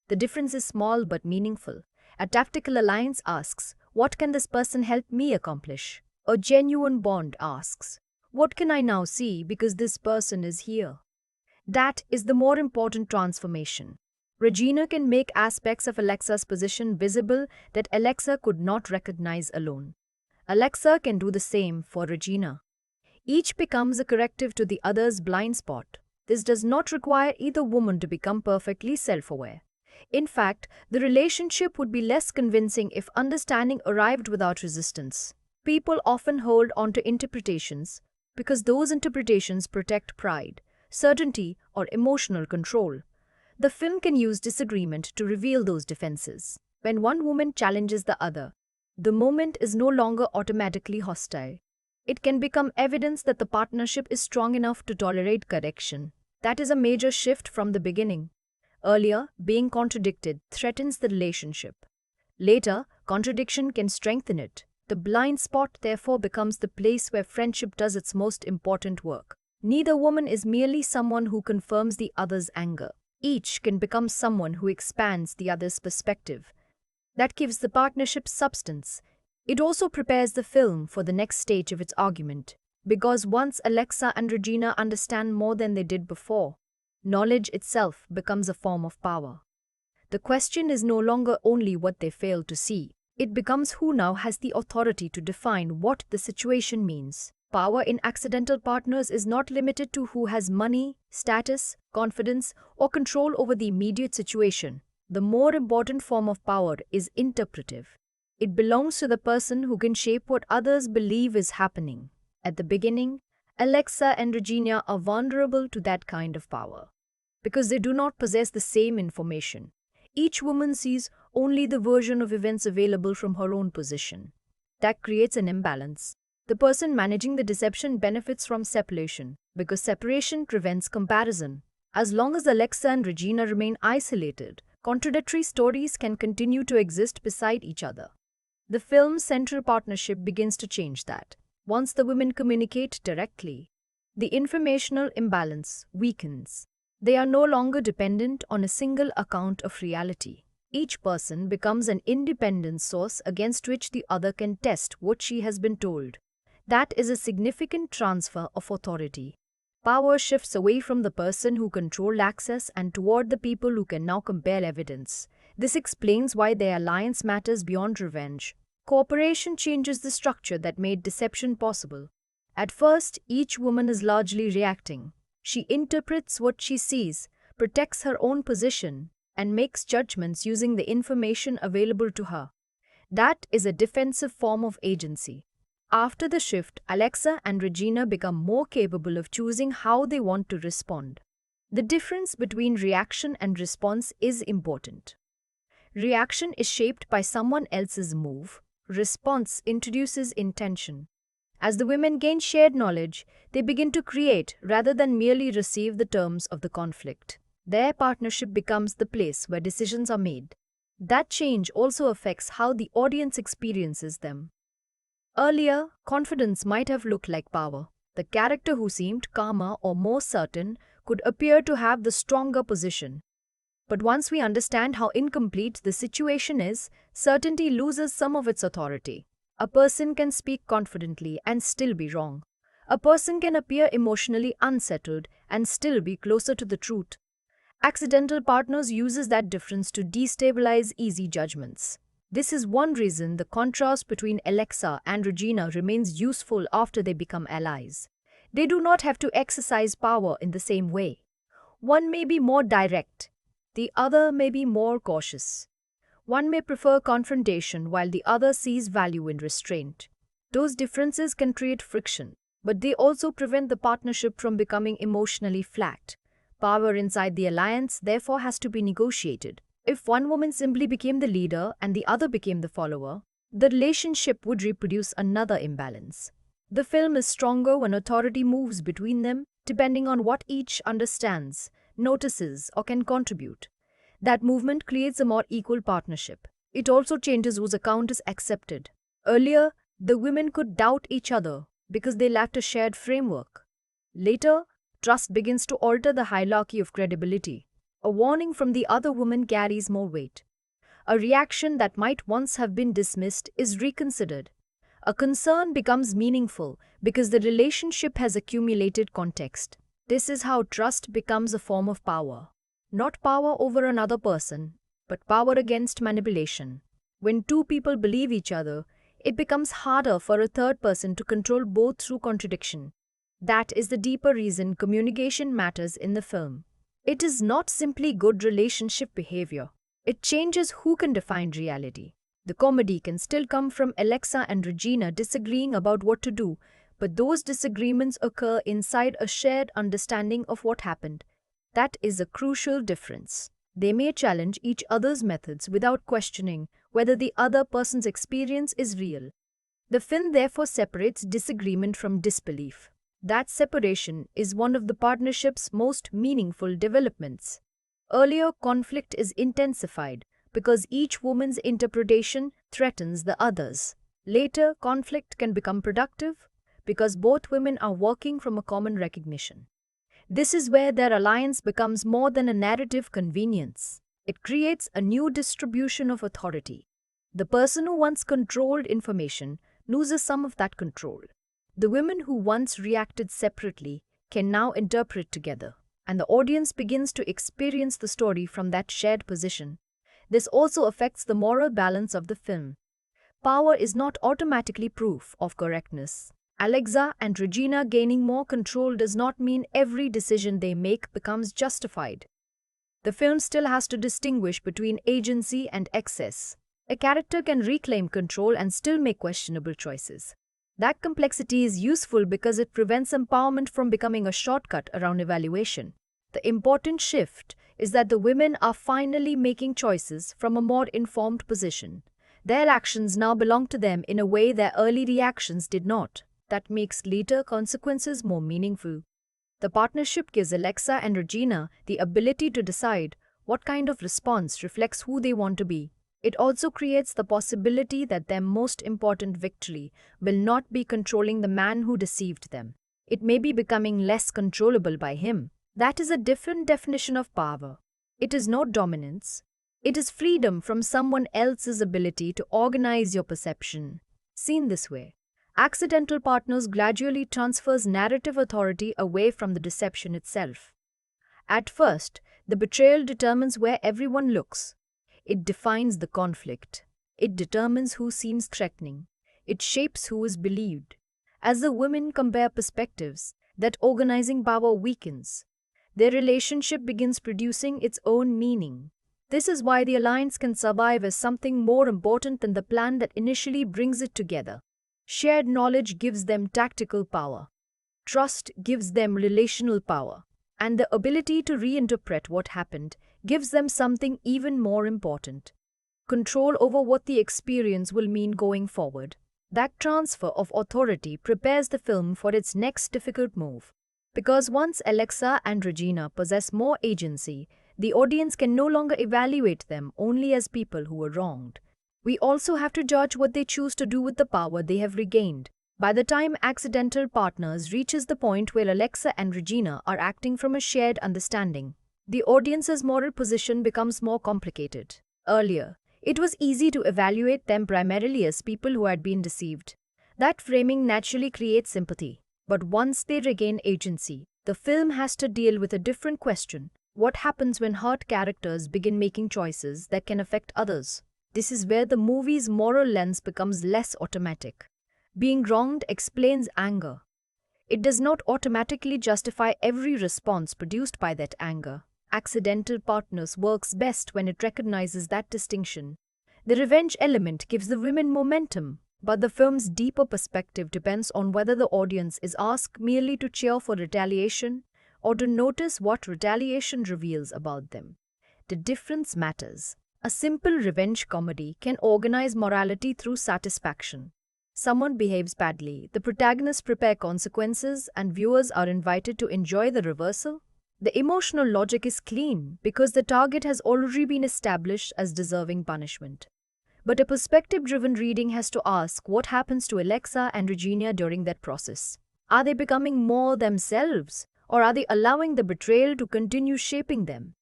The difference is small but meaningful. A tactical alliance asks, "What can this person help me accomplish?" A genuine bond asks, "What can I now see because this person is here?" That is the more important transformation. Regina can make aspects of Alexa's position visible that Alexa could not recognize alone. Alexa can do the same for Regina. Each becomes a corrective to the other's blind spot. This does not require either woman to become perfectly self-aware. In fact, the relationship would be less convincing if understanding arrived without resistance. People often hold on to interpretations because those interpretations protect pride, certainty, or emotional control. The film can use disagreement to reveal those defenses. When one woman challenges the other, the moment is no longer automatically hostile. It can become evidence that the partnership is strong enough to tolerate correction. That is a major shift from the beginning. Earlier, being contradicted threatens the relationship. Later, contradiction can strengthen it. The blind spot therefore becomes the place where friendship does its most important work. Neither woman is merely someone who confirms the other's anger. Each can become someone who expands the other's perspective. That gives the partnership substance. It also prepares the film for the next stage of its argument, because once Alexa and Regina understand more than they did before, knowledge itself becomes a form of power. The question is no longer only what they fail to see. It becomes who now has the authority to define what the situation means. Power in Accidental Partners is not limited to who has money, status, confidence, or control over the immediate situation. The more important form of power is interpretive. It belongs to the person who can shape what others believe is happening. At the beginning, Alexa and Regina are vulnerable to that kind of power because they do not possess the same information. Each woman sees only the version of events available from her own position. That creates an imbalance. The person managing the deception benefits from separation because separation prevents comparison. As long as Alexa and Regina remain isolated, contradictory stories can continue to exist beside each other. The film's central partnership begins to change that. Once the women communicate directly, the informational imbalance weakens. They are no longer dependent on a single account of reality. Each person becomes an independent source against which the other can test what she has been told. That is a significant transfer of authority. Power shifts away from the person who controlled access and toward the people who can now compare evidence. This explains why their alliance matters beyond revenge. Cooperation changes the structure that made deception possible. At first, each woman is largely reacting. She interprets what she sees, protects her own position, and makes judgments using the information available to her. That is a defensive form of agency. After the shift, Alexa and Regina become more capable of choosing how they want to respond. The difference between reaction and response is important. Reaction is shaped by someone else's move. Response introduces intention. As the women gain shared knowledge, they begin to create rather than merely receive the terms of the conflict. Their partnership becomes the place where decisions are made. That change also affects how the audience experiences them. Earlier, confidence might have looked like power. The character who seemed calmer or more certain could appear to have the stronger position. But once we understand how incomplete the situation is, certainty loses some of its authority. A person can speak confidently and still be wrong. A person can appear emotionally unsettled and still be closer to the truth. Accidental Partners uses that difference to destabilize easy judgments. This is one reason the contrast between Alexa and Regina remains useful after they become allies. They do not have to exercise power in the same way. One may be more direct, the other may be more cautious. One may prefer confrontation while the other sees value in restraint. Those differences can create friction, but they also prevent the partnership from becoming emotionally flat. Power inside the alliance therefore has to be negotiated. If one woman simply became the leader and the other became the follower, the relationship would reproduce another imbalance. The film is stronger when authority moves between them, depending on what each understands, notices, or can contribute. That movement creates a more equal partnership. It also changes whose account is accepted. Earlier, the women could doubt each other because they lacked a shared framework. Later, trust begins to alter the hierarchy of credibility. A warning from the other woman carries more weight. A reaction that might once have been dismissed is reconsidered. A concern becomes meaningful because the relationship has accumulated context. This is how trust becomes a form of power. Not power over another person, but power against manipulation. When two people believe each other, it becomes harder for a third person to control both through contradiction. That is the deeper reason communication matters in the film. It is not simply good relationship behavior. It changes who can define reality. The comedy can still come from Alexa and Regina disagreeing about what to do, but those disagreements occur inside a shared understanding of what happened. That is a crucial difference. They may challenge each other's methods without questioning whether the other person's experience is real. The film therefore separates disagreement from disbelief. That separation is one of the partnership's most meaningful developments. Earlier, conflict is intensified because each woman's interpretation threatens the others. Later, conflict can become productive because both women are working from a common recognition. This is where their alliance becomes more than a narrative convenience. It creates a new distribution of authority. The person who once controlled information loses some of that control. The women who once reacted separately can now interpret together, and the audience begins to experience the story from that shared position. This also affects the moral balance of the film. Power is not automatically proof of correctness. Alexa and Regina gaining more control does not mean every decision they make becomes justified. The film still has to distinguish between agency and excess. A character can reclaim control and still make questionable choices. That complexity is useful because it prevents empowerment from becoming a shortcut around evaluation. The important shift is that the women are finally making choices from a more informed position. Their actions now belong to them in a way their early reactions did not. That makes later consequences more meaningful. The partnership gives Alexa and Regina the ability to decide what kind of response reflects who they want to be. It also creates the possibility that their most important victory will not be controlling the man who deceived them. It may be becoming less controllable by him. That is a different definition of power. It is not dominance. It is freedom from someone else's ability to organize your perception. Seen this way, accidental partners gradually transfers narrative authority away from the deception itself. At first, the betrayal determines where everyone looks. It defines the conflict. It determines who seems threatening. It shapes who is believed. As the women compare perspectives, that organizing power weakens. Their relationship begins producing its own meaning. This is why the alliance can survive as something more important than the plan that initially brings it together. Shared knowledge gives them tactical power. Trust gives them relational power. And the ability to reinterpret what happened gives them something even more important: control over what the experience will mean going forward. That transfer of authority prepares the film for its next difficult move. Because once Alexa and Regina possess more agency, the audience can no longer evaluate them only as people who were wronged. We also have to judge what they choose to do with the power they have regained. By the time Accidental Partners reaches the point where Alexa and Regina are acting from a shared understanding, the audience's moral position becomes more complicated. Earlier, it was easy to evaluate them primarily as people who had been deceived. That framing naturally creates sympathy. But once they regain agency, the film has to deal with a different question: what happens when hurt characters begin making choices that can affect others? This is where the movie's moral lens becomes less automatic. Being wronged explains anger. It does not automatically justify every response produced by that anger. Accidental Partners works best when it recognizes that distinction. The revenge element gives the women momentum, but the film's deeper perspective depends on whether the audience is asked merely to cheer for retaliation or to notice what retaliation reveals about them. The difference matters. A simple revenge comedy can organize morality through satisfaction. Someone behaves badly, the protagonists prepare consequences, and viewers are invited to enjoy the reversal. The emotional logic is clean because the target has already been established as deserving punishment. But a perspective-driven reading has to ask what happens to Alexa and Regina during that process. Are they becoming more themselves, or are they allowing the betrayal to continue shaping them?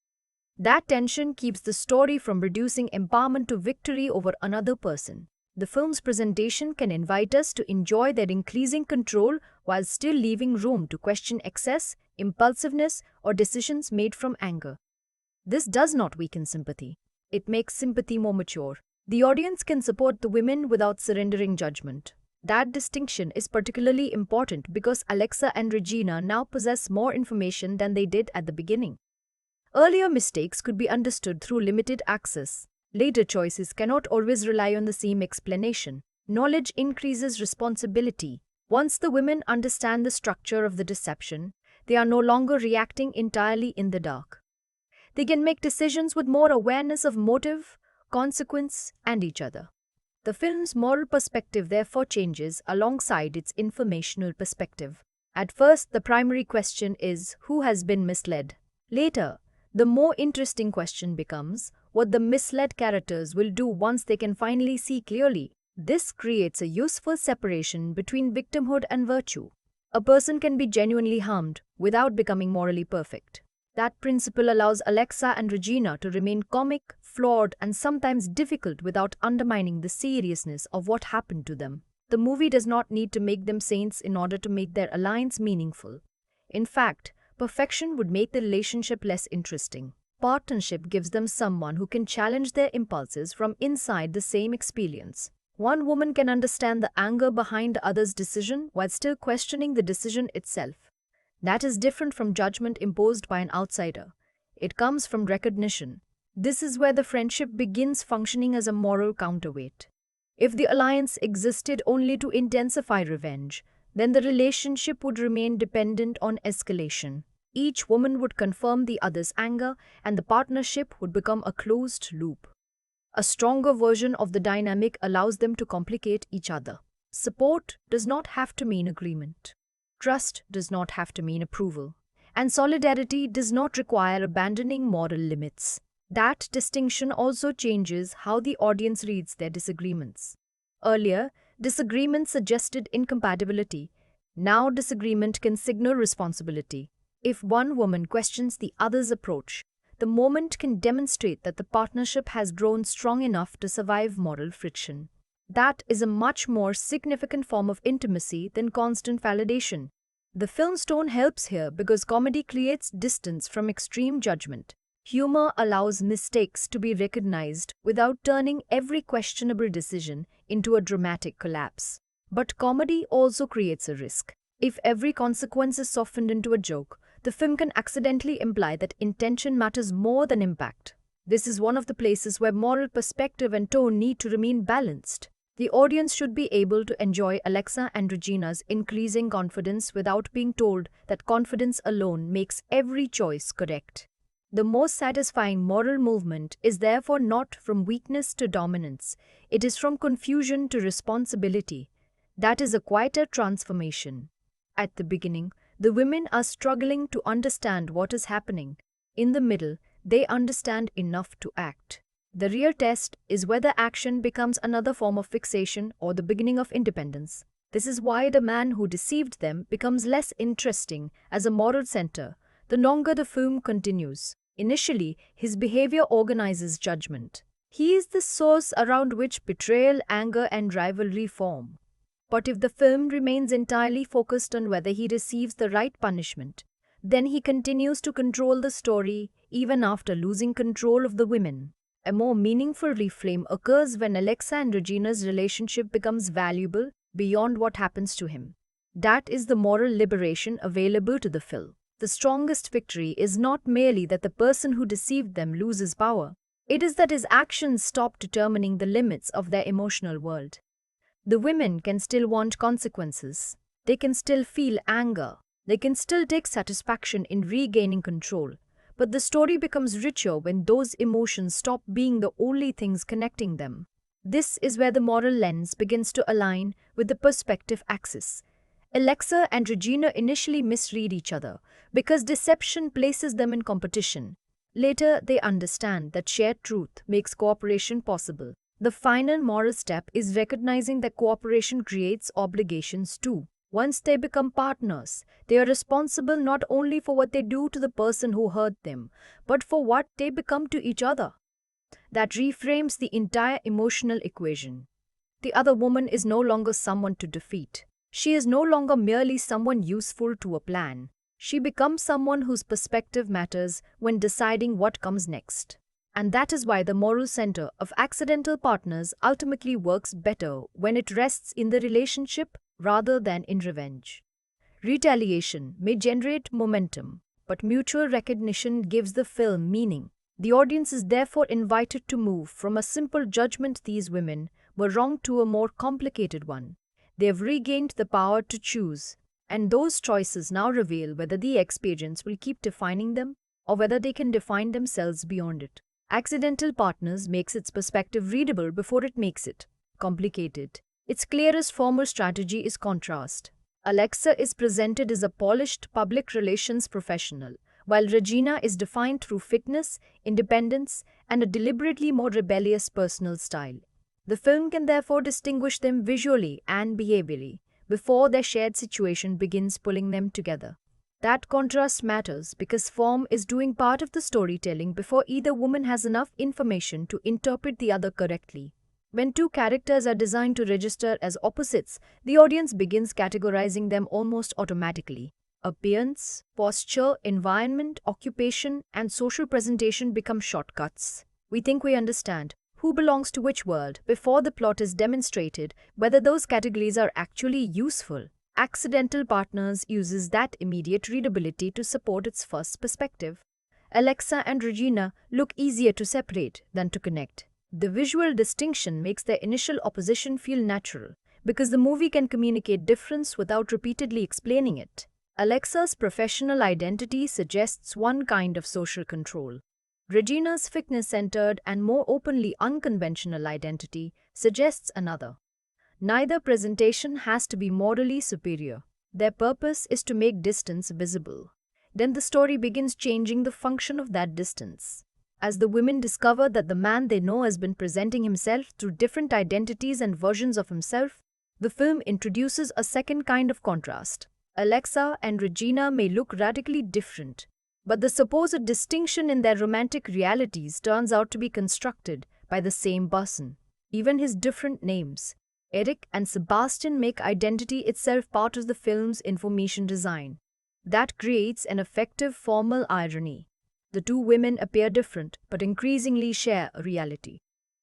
That tension keeps the story from reducing empowerment to victory over another person. The film's presentation can invite us to enjoy their increasing control while still leaving room to question excess, impulsiveness, or decisions made from anger. This does not weaken sympathy. It makes sympathy more mature. The audience can support the women without surrendering judgment. That distinction is particularly important because Alexa and Regina now possess more information than they did at the beginning. Earlier mistakes could be understood through limited access. Later choices cannot always rely on the same explanation. Knowledge increases responsibility. Once the women understand the structure of the deception, they are no longer reacting entirely in the dark. They can make decisions with more awareness of motive, consequence, and each other. The film's moral perspective therefore changes alongside its informational perspective. At first, the primary question is who has been misled. Later, the more interesting question becomes what the misled characters will do once they can finally see clearly. This creates a useful separation between victimhood and virtue. A person can be genuinely harmed without becoming morally perfect. That principle allows Alexa and Regina to remain comic, flawed, and sometimes difficult without undermining the seriousness of what happened to them. The movie does not need to make them saints in order to make their alliance meaningful. In fact, perfection would make the relationship less interesting. Partnership gives them someone who can challenge their impulses from inside the same experience. One woman can understand the anger behind the other's decision while still questioning the decision itself. That is different from judgment imposed by an outsider. It comes from recognition. This is where the friendship begins functioning as a moral counterweight. If the alliance existed only to intensify revenge, then the relationship would remain dependent on escalation. Each woman would confirm the other's anger, and the partnership would become a closed loop. A stronger version of the dynamic allows them to complicate each other. Support does not have to mean agreement. Trust does not have to mean approval. And solidarity does not require abandoning moral limits. That distinction also changes how the audience reads their disagreements. Earlier, disagreement suggested incompatibility. Now disagreement can signal responsibility. If one woman questions the other's approach, the moment can demonstrate that the partnership has grown strong enough to survive moral friction. That is a much more significant form of intimacy than constant validation. The film's tone helps here because comedy creates distance from extreme judgment. Humor allows mistakes to be recognized without turning every questionable decision into a dramatic collapse. But comedy also creates a risk. If every consequence is softened into a joke, the film can accidentally imply that intention matters more than impact. This is one of the places where moral perspective and tone need to remain balanced. The audience should be able to enjoy Alexa and Regina's increasing confidence without being told that confidence alone makes every choice correct. The most satisfying moral movement is therefore not from weakness to dominance. It is from confusion to responsibility. That is a quieter transformation. At the beginning, the women are struggling to understand what is happening. In the middle, they understand enough to act. The real test is whether action becomes another form of fixation or the beginning of independence. This is why the man who deceived them becomes less interesting as a moral center the longer the film continues. Initially, his behavior organizes judgment. He is the source around which betrayal, anger, and rivalry form. But if the film remains entirely focused on whether he receives the right punishment, then he continues to control the story even after losing control of the women. A more meaningful reframe occurs when Alexa and Regina's relationship becomes valuable beyond what happens to him. That is the moral liberation available to the film. The strongest victory is not merely that the person who deceived them loses power. It is that his actions stop determining the limits of their emotional world. The women can still want consequences. They can still feel anger. They can still take satisfaction in regaining control. But the story becomes richer when those emotions stop being the only things connecting them. This is where the moral lens begins to align with the perspective axis. Alexa and Regina initially misread each other because deception places them in competition. Later, they understand that shared truth makes cooperation possible. The final moral step is recognizing that cooperation creates obligations too. Once they become partners, they are responsible not only for what they do to the person who hurt them, but for what they become to each other. That reframes the entire emotional equation. The other woman is no longer someone to defeat. She is no longer merely someone useful to a plan. She becomes someone whose perspective matters when deciding what comes next. And that is why the moral center of Accidental Partners ultimately works better when it rests in the relationship rather than in revenge. Retaliation may generate momentum, but mutual recognition gives the film meaning. The audience is therefore invited to move from a simple judgment these women were wrong to a more complicated one. They have regained the power to choose, and those choices now reveal whether the experience will keep defining them or whether they can define themselves beyond it. Accidental Partners makes its perspective readable before it makes it complicated. Its clearest formal strategy is contrast. Alexa is presented as a polished public relations professional, while Regina is defined through fitness, independence, and a deliberately more rebellious personal style. The film can therefore distinguish them visually and behaviorally before their shared situation begins pulling them together. That contrast matters because form is doing part of the storytelling before either woman has enough information to interpret the other correctly. When two characters are designed to register as opposites, the audience begins categorizing them almost automatically. Appearance, posture, environment, occupation, and social presentation become shortcuts. We think we understand who belongs to which world before the plot is demonstrated whether those categories are actually useful. Accidental Partners uses that immediate readability to support its first perspective. Alexa and Regina look easier to separate than to connect. The visual distinction makes their initial opposition feel natural because the movie can communicate difference without repeatedly explaining it. Alexa's professional identity suggests one kind of social control. Regina's fitness-centered and more openly unconventional identity suggests another. Neither presentation has to be morally superior. Their purpose is to make distance visible. Then the story begins changing the function of that distance. As the women discover that the man they know has been presenting himself through different identities and versions of himself, the film introduces a second kind of contrast. Alexa and Regina may look radically different, but the supposed distinction in their romantic realities turns out to be constructed by the same person. Even his different names, Erick and Sebastián, make identity itself part of the film's information design. That creates an effective formal irony. The two women appear different, but increasingly share a reality.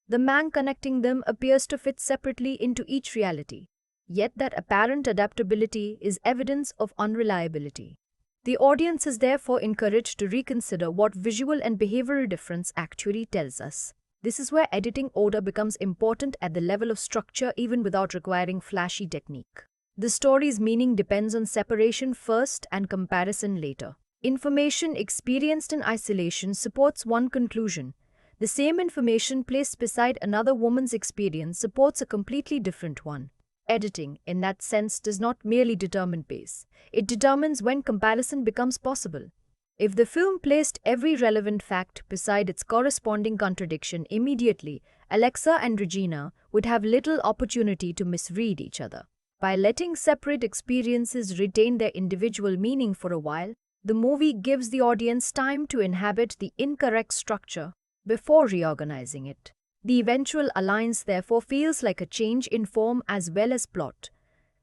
The man connecting them appears to fit separately into each reality. Yet that apparent adaptability is evidence of unreliability. The audience is therefore encouraged to reconsider what visual and behavioral difference actually tells us. This is where editing order becomes important at the level of structure even without requiring flashy technique. The story's meaning depends on separation first and comparison later. Information experienced in isolation supports one conclusion. The same information placed beside another woman's experience supports a completely different one. Editing, in that sense, does not merely determine pace. It determines when comparison becomes possible. If the film placed every relevant fact beside its corresponding contradiction immediately, Alexa and Regina would have little opportunity to misread each other. By letting separate experiences retain their individual meaning for a while, the movie gives the audience time to inhabit the incorrect structure before reorganizing it. The eventual alliance therefore feels like a change in form as well as plot.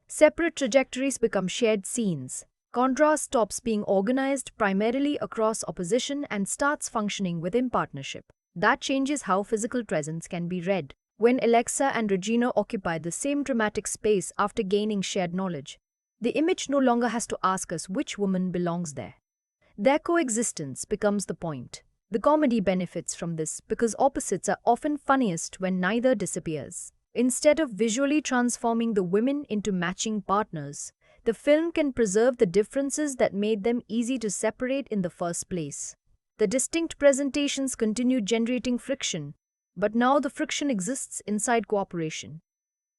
Separate trajectories become shared scenes. Contrast stops being organized primarily across opposition and starts functioning within partnership. That changes how physical presence can be read. When Alexa and Regina occupy the same dramatic space after gaining shared knowledge, the image no longer has to ask us which woman belongs there. Their coexistence becomes the point. The comedy benefits from this because opposites are often funniest when neither disappears. Instead of visually transforming the women into matching partners, the film can preserve the differences that made them easy to separate in the first place. The distinct presentations continue generating friction, but now the friction exists inside cooperation.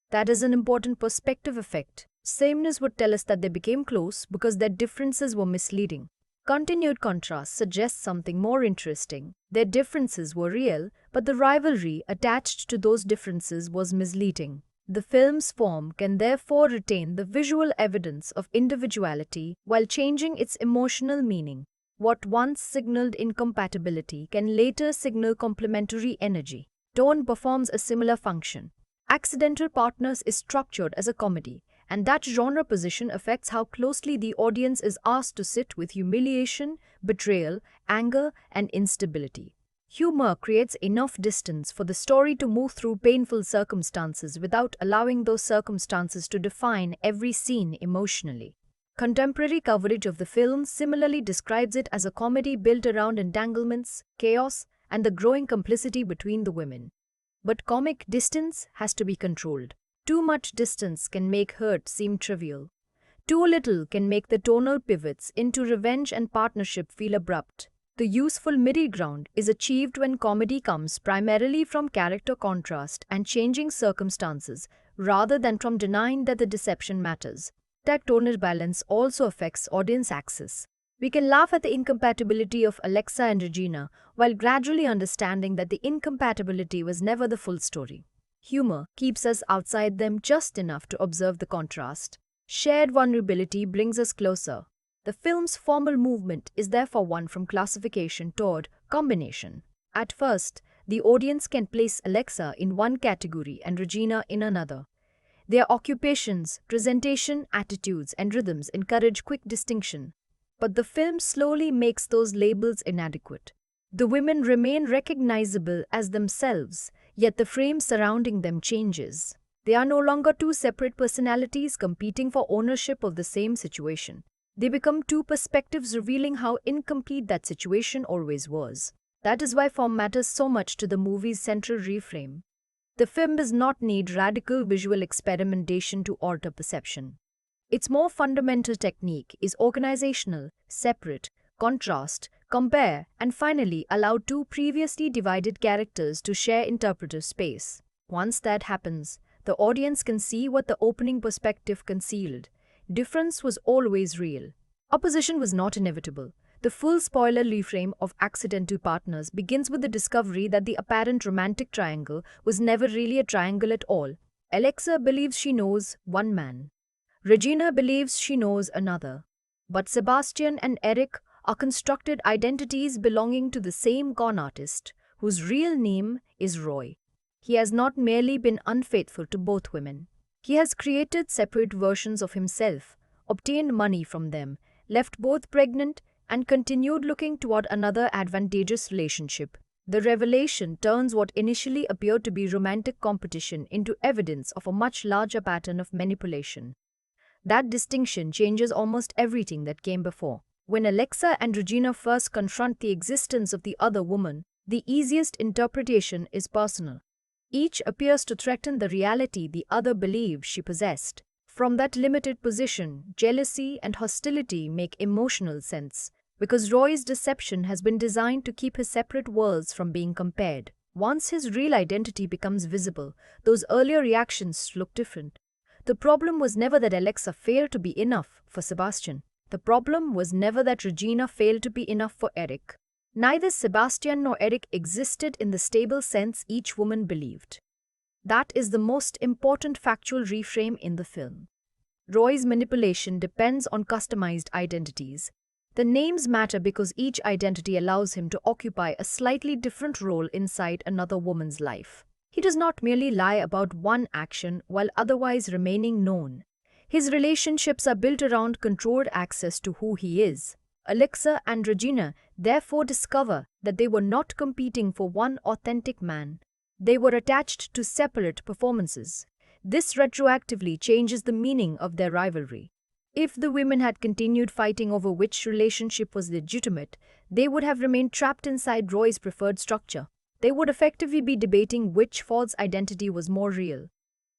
That is an important perspective effect. Sameness would tell us that they became close because their differences were misleading. Continued contrast suggests something more interesting. Their differences were real, but the rivalry attached to those differences was misleading. The film's form can therefore retain the visual evidence of individuality while changing its emotional meaning. What once signaled incompatibility can later signal complementary energy. Tone performs a similar function. Accidental Partners is structured as a comedy, and that genre position affects how closely the audience is asked to sit with humiliation, betrayal, anger, and instability. Humor creates enough distance for the story to move through painful circumstances without allowing those circumstances to define every scene emotionally. Contemporary coverage of the film similarly describes it as a comedy built around entanglements, chaos, and the growing complicity between the women. But comic distance has to be controlled. Too much distance can make hurt seem trivial. Too little can make the tonal pivots into revenge and partnership feel abrupt. The useful middle ground is achieved when comedy comes primarily from character contrast and changing circumstances, rather than from denying that the deception matters. That tonal balance also affects audience access. We can laugh at the incompatibility of Alexa and Regina while gradually understanding that the incompatibility was never the full story. Humor keeps us outside them just enough to observe the contrast. Shared vulnerability brings us closer. The film's formal movement is therefore one from classification toward combination. At first, the audience can place Alexa in one category and Regina in another. Their occupations, presentation, attitudes, and rhythms encourage quick distinction. But the film slowly makes those labels inadequate. The women remain recognizable as themselves, yet the frame surrounding them changes. They are no longer two separate personalities competing for ownership of the same situation. They become two perspectives revealing how incomplete that situation always was. That is why form matters so much to the movie's central reframe. The film does not need radical visual experimentation to alter perception. Its more fundamental technique is organizational, separate, contrast, compare, and finally allow two previously divided characters to share interpretive space. Once that happens, the audience can see what the opening perspective concealed. Difference was always real. Opposition was not inevitable. The full spoiler reframe of Accidental Partners begins with the discovery that the apparent romantic triangle was never really a triangle at all. Alexa believes she knows one man. Regina believes she knows another. But Sebastián and Erick are constructed identities belonging to the same con artist, whose real name is Roy. He has not merely been unfaithful to both women. He has created separate versions of himself, obtained money from them, left both pregnant, and continued looking toward another advantageous relationship. The revelation turns what initially appeared to be romantic competition into evidence of a much larger pattern of manipulation. That distinction changes almost everything that came before. When Alexa and Regina first confront the existence of the other woman, the easiest interpretation is personal. Each appears to threaten the reality the other believes she possessed. From that limited position, jealousy and hostility make emotional sense, because Roy's deception has been designed to keep his separate worlds from being compared. Once his real identity becomes visible, those earlier reactions look different. The problem was never that Alexa failed to be enough for Sebastián. The problem was never that Regina failed to be enough for Erick. Neither Sebastián nor Erick existed in the stable sense each woman believed. That is the most important factual reframe in the film. Roy's manipulation depends on customized identities. The names matter because each identity allows him to occupy a slightly different role inside another woman's life. He does not merely lie about one action while otherwise remaining known. His relationships are built around controlled access to who he is. Alexa and Regina therefore discover that they were not competing for one authentic man. They were attached to separate performances. This retroactively changes the meaning of their rivalry. If the women had continued fighting over which relationship was legitimate, they would have remained trapped inside Roy's preferred structure. They would effectively be debating which false identity was more real.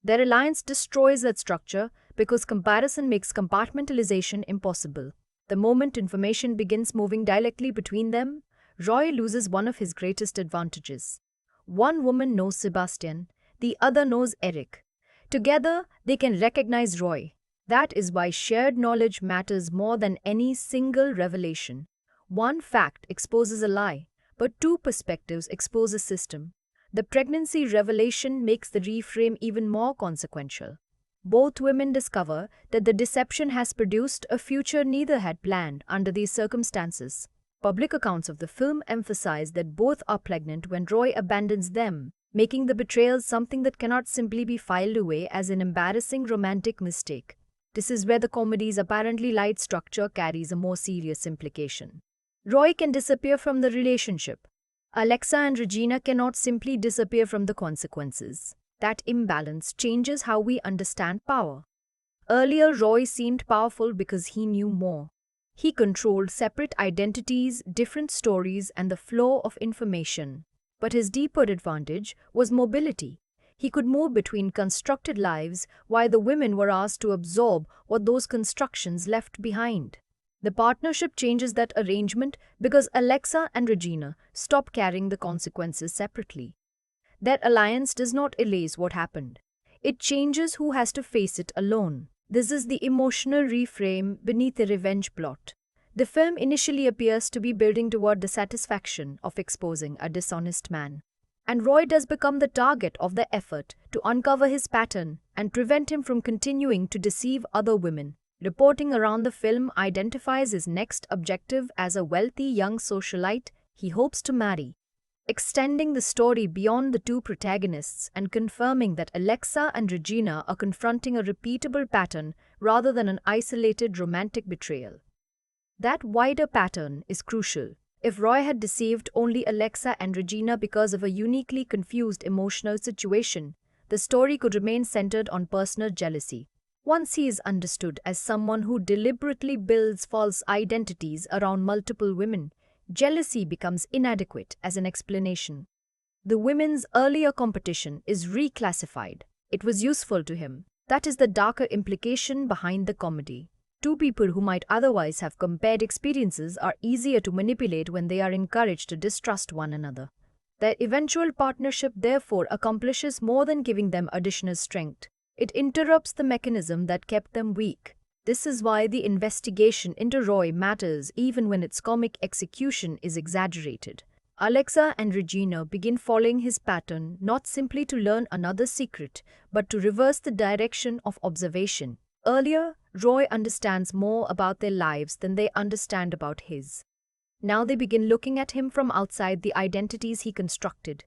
Their alliance destroys that structure because comparison makes compartmentalization impossible. The moment information begins moving directly between them, Roy loses one of his greatest advantages. One woman knows Sebastián, the other knows Erick. Together, they can recognize Roy. That is why shared knowledge matters more than any single revelation. One fact exposes a lie, but two perspectives expose a system. The pregnancy revelation makes the reframe even more consequential. Both women discover that the deception has produced a future neither had planned under these circumstances. Public accounts of the film emphasize that both are pregnant when Roy abandons them, making the betrayal something that cannot simply be filed away as an embarrassing romantic mistake. This is where the comedy's apparently light structure carries a more serious implication. Roy can disappear from the relationship. Alexa and Regina cannot simply disappear from the consequences. That imbalance changes how we understand power. Earlier, Roy seemed powerful because he knew more. He controlled separate identities, different stories, and the flow of information. But his deeper advantage was mobility. He could move between constructed lives while the women were asked to absorb what those constructions left behind. The partnership changes that arrangement because Alexa and Regina stop carrying the consequences separately. That alliance does not erase what happened. It changes who has to face it alone. This is the emotional reframe beneath the revenge plot. The film initially appears to be building toward the satisfaction of exposing a dishonest man. And Roy does become the target of the effort to uncover his pattern and prevent him from continuing to deceive other women. Reporting around the film identifies his next objective as a wealthy young socialite he hopes to marry, extending the story beyond the two protagonists and confirming that Alexa and Regina are confronting a repeatable pattern rather than an isolated romantic betrayal. That wider pattern is crucial. If Roy had deceived only Alexa and Regina because of a uniquely confused emotional situation, the story could remain centered on personal jealousy. Once he is understood as someone who deliberately builds false identities around multiple women, jealousy becomes inadequate as an explanation. The women's earlier competition is reclassified. It was useful to him. That is the darker implication behind the comedy. Two people who might otherwise have compared experiences are easier to manipulate when they are encouraged to distrust one another. Their eventual partnership therefore accomplishes more than giving them additional strength. It interrupts the mechanism that kept them weak. This is why the investigation into Roy matters even when its comic execution is exaggerated. Alexa and Regina begin following his pattern not simply to learn another secret, but to reverse the direction of observation. Earlier, Roy understands more about their lives than they understand about his. Now they begin looking at him from outside the identities he constructed.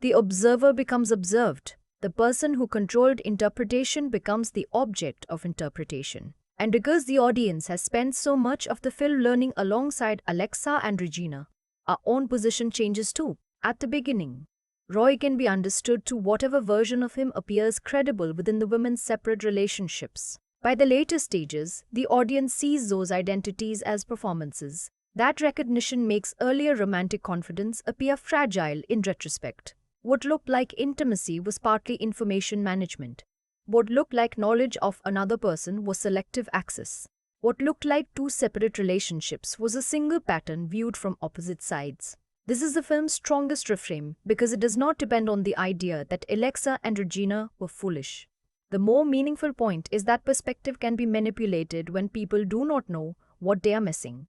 The observer becomes observed. The person who controlled interpretation becomes the object of interpretation. And because the audience has spent so much of the film learning alongside Alexa and Regina, our own position changes too. At the beginning, Roy can be understood to whatever version of him appears credible within the women's separate relationships. By the later stages, the audience sees those identities as performances. That recognition makes earlier romantic confidence appear fragile in retrospect. What looked like intimacy was partly information management. What looked like knowledge of another person was selective access. What looked like two separate relationships was a single pattern viewed from opposite sides. This is the film's strongest reframe because it does not depend on the idea that Alexa and Regina were foolish. The more meaningful point is that perspective can be manipulated when people do not know what they are missing.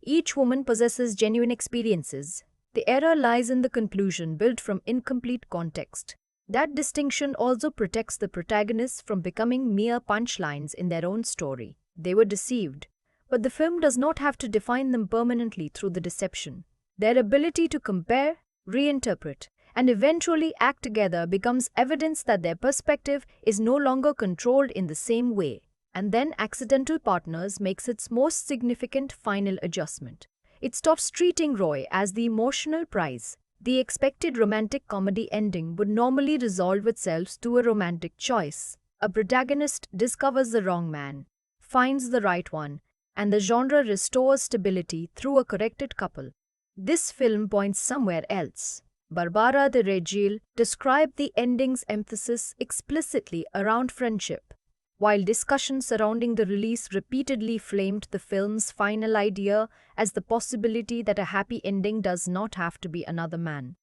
Each woman possesses genuine experiences. The error lies in the conclusion built from incomplete context. That distinction also protects the protagonists from becoming mere punchlines in their own story. They were deceived, but the film does not have to define them permanently through the deception. Their ability to compare, reinterpret, and eventually act together becomes evidence that their perspective is no longer controlled in the same way. And then Accidental Partners makes its most significant final adjustment. It stops treating Roy as the emotional prize. The expected romantic comedy ending would normally resolve itself to a romantic choice. A protagonist discovers the wrong man, finds the right one, and the genre restores stability through a corrected couple. This film points somewhere else. Bárbara de Regil described the ending's emphasis explicitly around friendship, while discussions surrounding the release repeatedly flamed the film's final idea as the possibility that a happy ending does not have to be another man.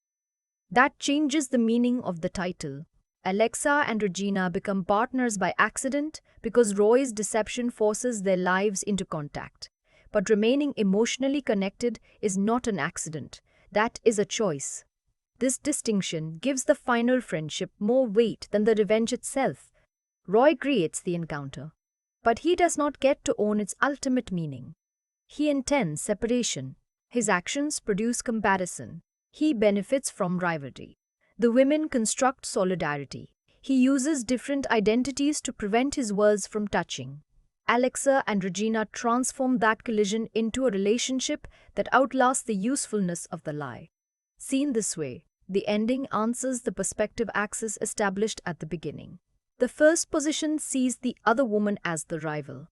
That changes the meaning of the title. Alexa and Regina become partners by accident because Roy's deception forces their lives into contact. But remaining emotionally connected is not an accident, that is a choice. This distinction gives the final friendship more weight than the revenge itself. Roy creates the encounter, but he does not get to own its ultimate meaning. He intends separation. His actions produce comparison. He benefits from rivalry. The women construct solidarity. He uses different identities to prevent his worlds from touching. Alexa and Regina transform that collision into a relationship that outlasts the usefulness of the lie. Seen this way, the ending answers the perspective axis established at the beginning. The first position sees the other woman as the rival.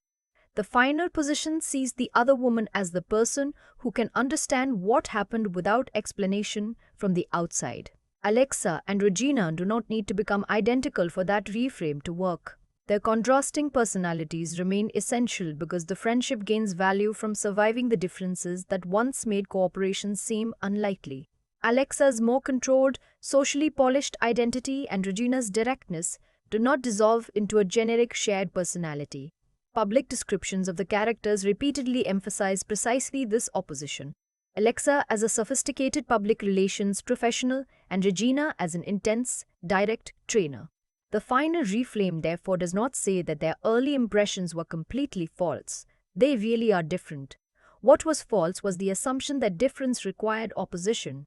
The final position sees the other woman as the person who can understand what happened without explanation from the outside. Alexa and Regina do not need to become identical for that reframe to work. Their contrasting personalities remain essential because the friendship gains value from surviving the differences that once made cooperation seem unlikely. Alexa's more controlled, socially polished identity and Regina's directness do not dissolve into a generic shared personality. Public descriptions of the characters repeatedly emphasize precisely this opposition. Alexa as a sophisticated public relations professional and Regina as an intense, direct trainer. The final reframe therefore does not say that their early impressions were completely false. They really are different. What was false was the assumption that difference required opposition.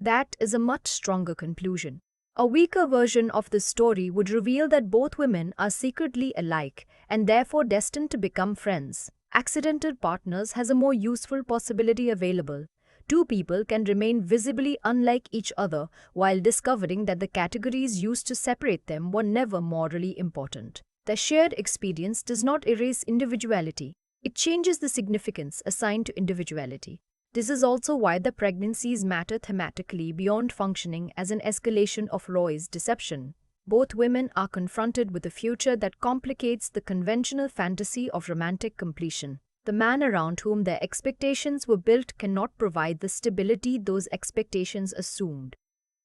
That is a much stronger conclusion. A weaker version of this story would reveal that both women are secretly alike and therefore destined to become friends. Accidental partners has a more useful possibility available. Two people can remain visibly unlike each other while discovering that the categories used to separate them were never morally important. The shared experience does not erase individuality. It changes the significance assigned to individuality. This is also why the pregnancies matter thematically beyond functioning as an escalation of Roy's deception. Both women are confronted with a future that complicates the conventional fantasy of romantic completion. The man around whom their expectations were built cannot provide the stability those expectations assumed.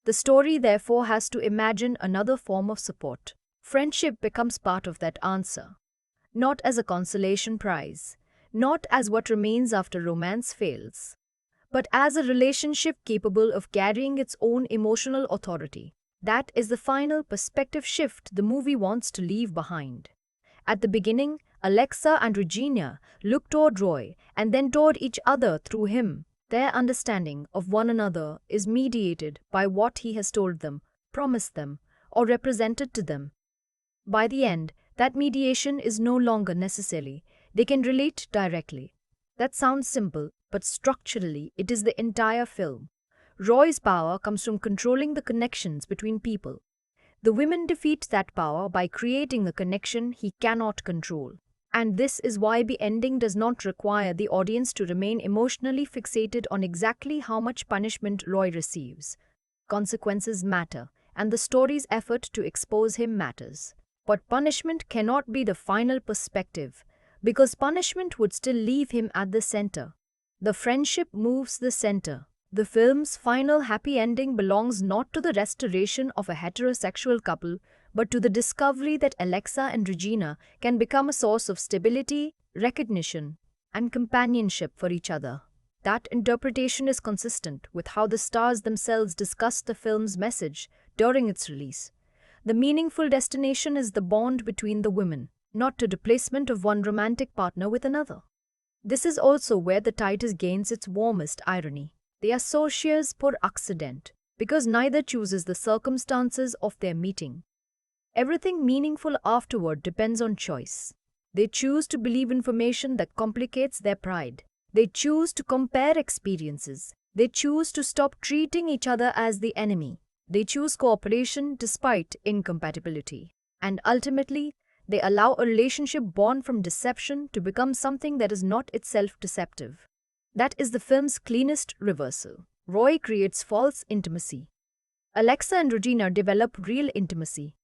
The story therefore has to imagine another form of support. Friendship becomes part of that answer. Not as a consolation prize, not as what remains after romance fails, but as a relationship capable of carrying its own emotional authority. That is the final perspective shift the movie wants to leave behind. At the beginning, Alexa and Regina look toward Roy and then toward each other through him. Their understanding of one another is mediated by what he has told them, promised them, or represented to them. By the end, that mediation is no longer necessary. They can relate directly. That sounds simple, but structurally, it is the entire film. Roy's power comes from controlling the connections between people. The women defeat that power by creating a connection he cannot control. And this is why the ending does not require the audience to remain emotionally fixated on exactly how much punishment Roy receives. Consequences matter, and the story's effort to expose him matters. But punishment cannot be the final perspective, because punishment would still leave him at the center. The friendship moves the center. The film's final happy ending belongs not to the restoration of a heterosexual couple, but to the discovery that Alexa and Regina can become a source of stability, recognition, and companionship for each other. That interpretation is consistent with how the stars themselves discussed the film's message during its release. The meaningful destination is the bond between the women, not the replacement of one romantic partner with another. This is also where the title gains its warmest irony. They are Socias por Accidente, because neither chooses the circumstances of their meeting. Everything meaningful afterward depends on choice. They choose to believe information that complicates their pride. They choose to compare experiences. They choose to stop treating each other as the enemy. They choose cooperation despite incompatibility. And ultimately, they allow a relationship born from deception to become something that is not itself deceptive. That is the film's cleanest reversal. Roy creates false intimacy. Alexa and Regina develop real intimacy.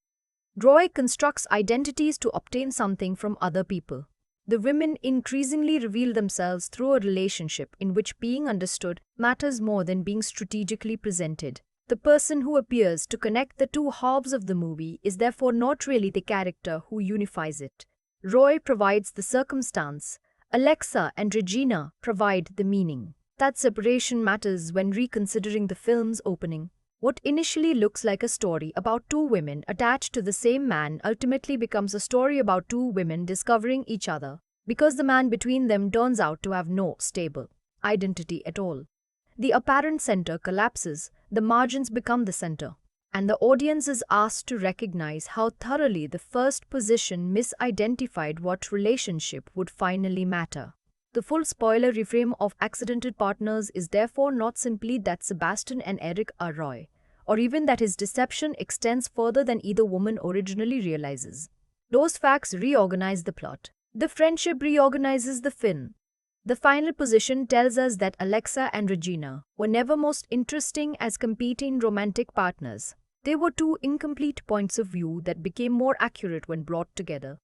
Roy constructs identities to obtain something from other people. The women increasingly reveal themselves through a relationship in which being understood matters more than being strategically presented. The person who appears to connect the two halves of the movie is therefore not really the character who unifies it. Roy provides the circumstance. Alexa and Regina provide the meaning. That separation matters when reconsidering the film's opening. What initially looks like a story about two women attached to the same man ultimately becomes a story about two women discovering each other, because the man between them turns out to have no stable identity at all. The apparent center collapses, the margins become the center, and the audience is asked to recognize how thoroughly the first position misidentified what relationship would finally matter. The full spoiler reframe of Accidented Partners is therefore not simply that Sebastián and Erick are Roy, or even that his deception extends further than either woman originally realizes. Those facts reorganize the plot. The friendship reorganizes the film. The final position tells us that Alexa and Regina were never most interesting as competing romantic partners. They were two incomplete points of view that became more accurate when brought together.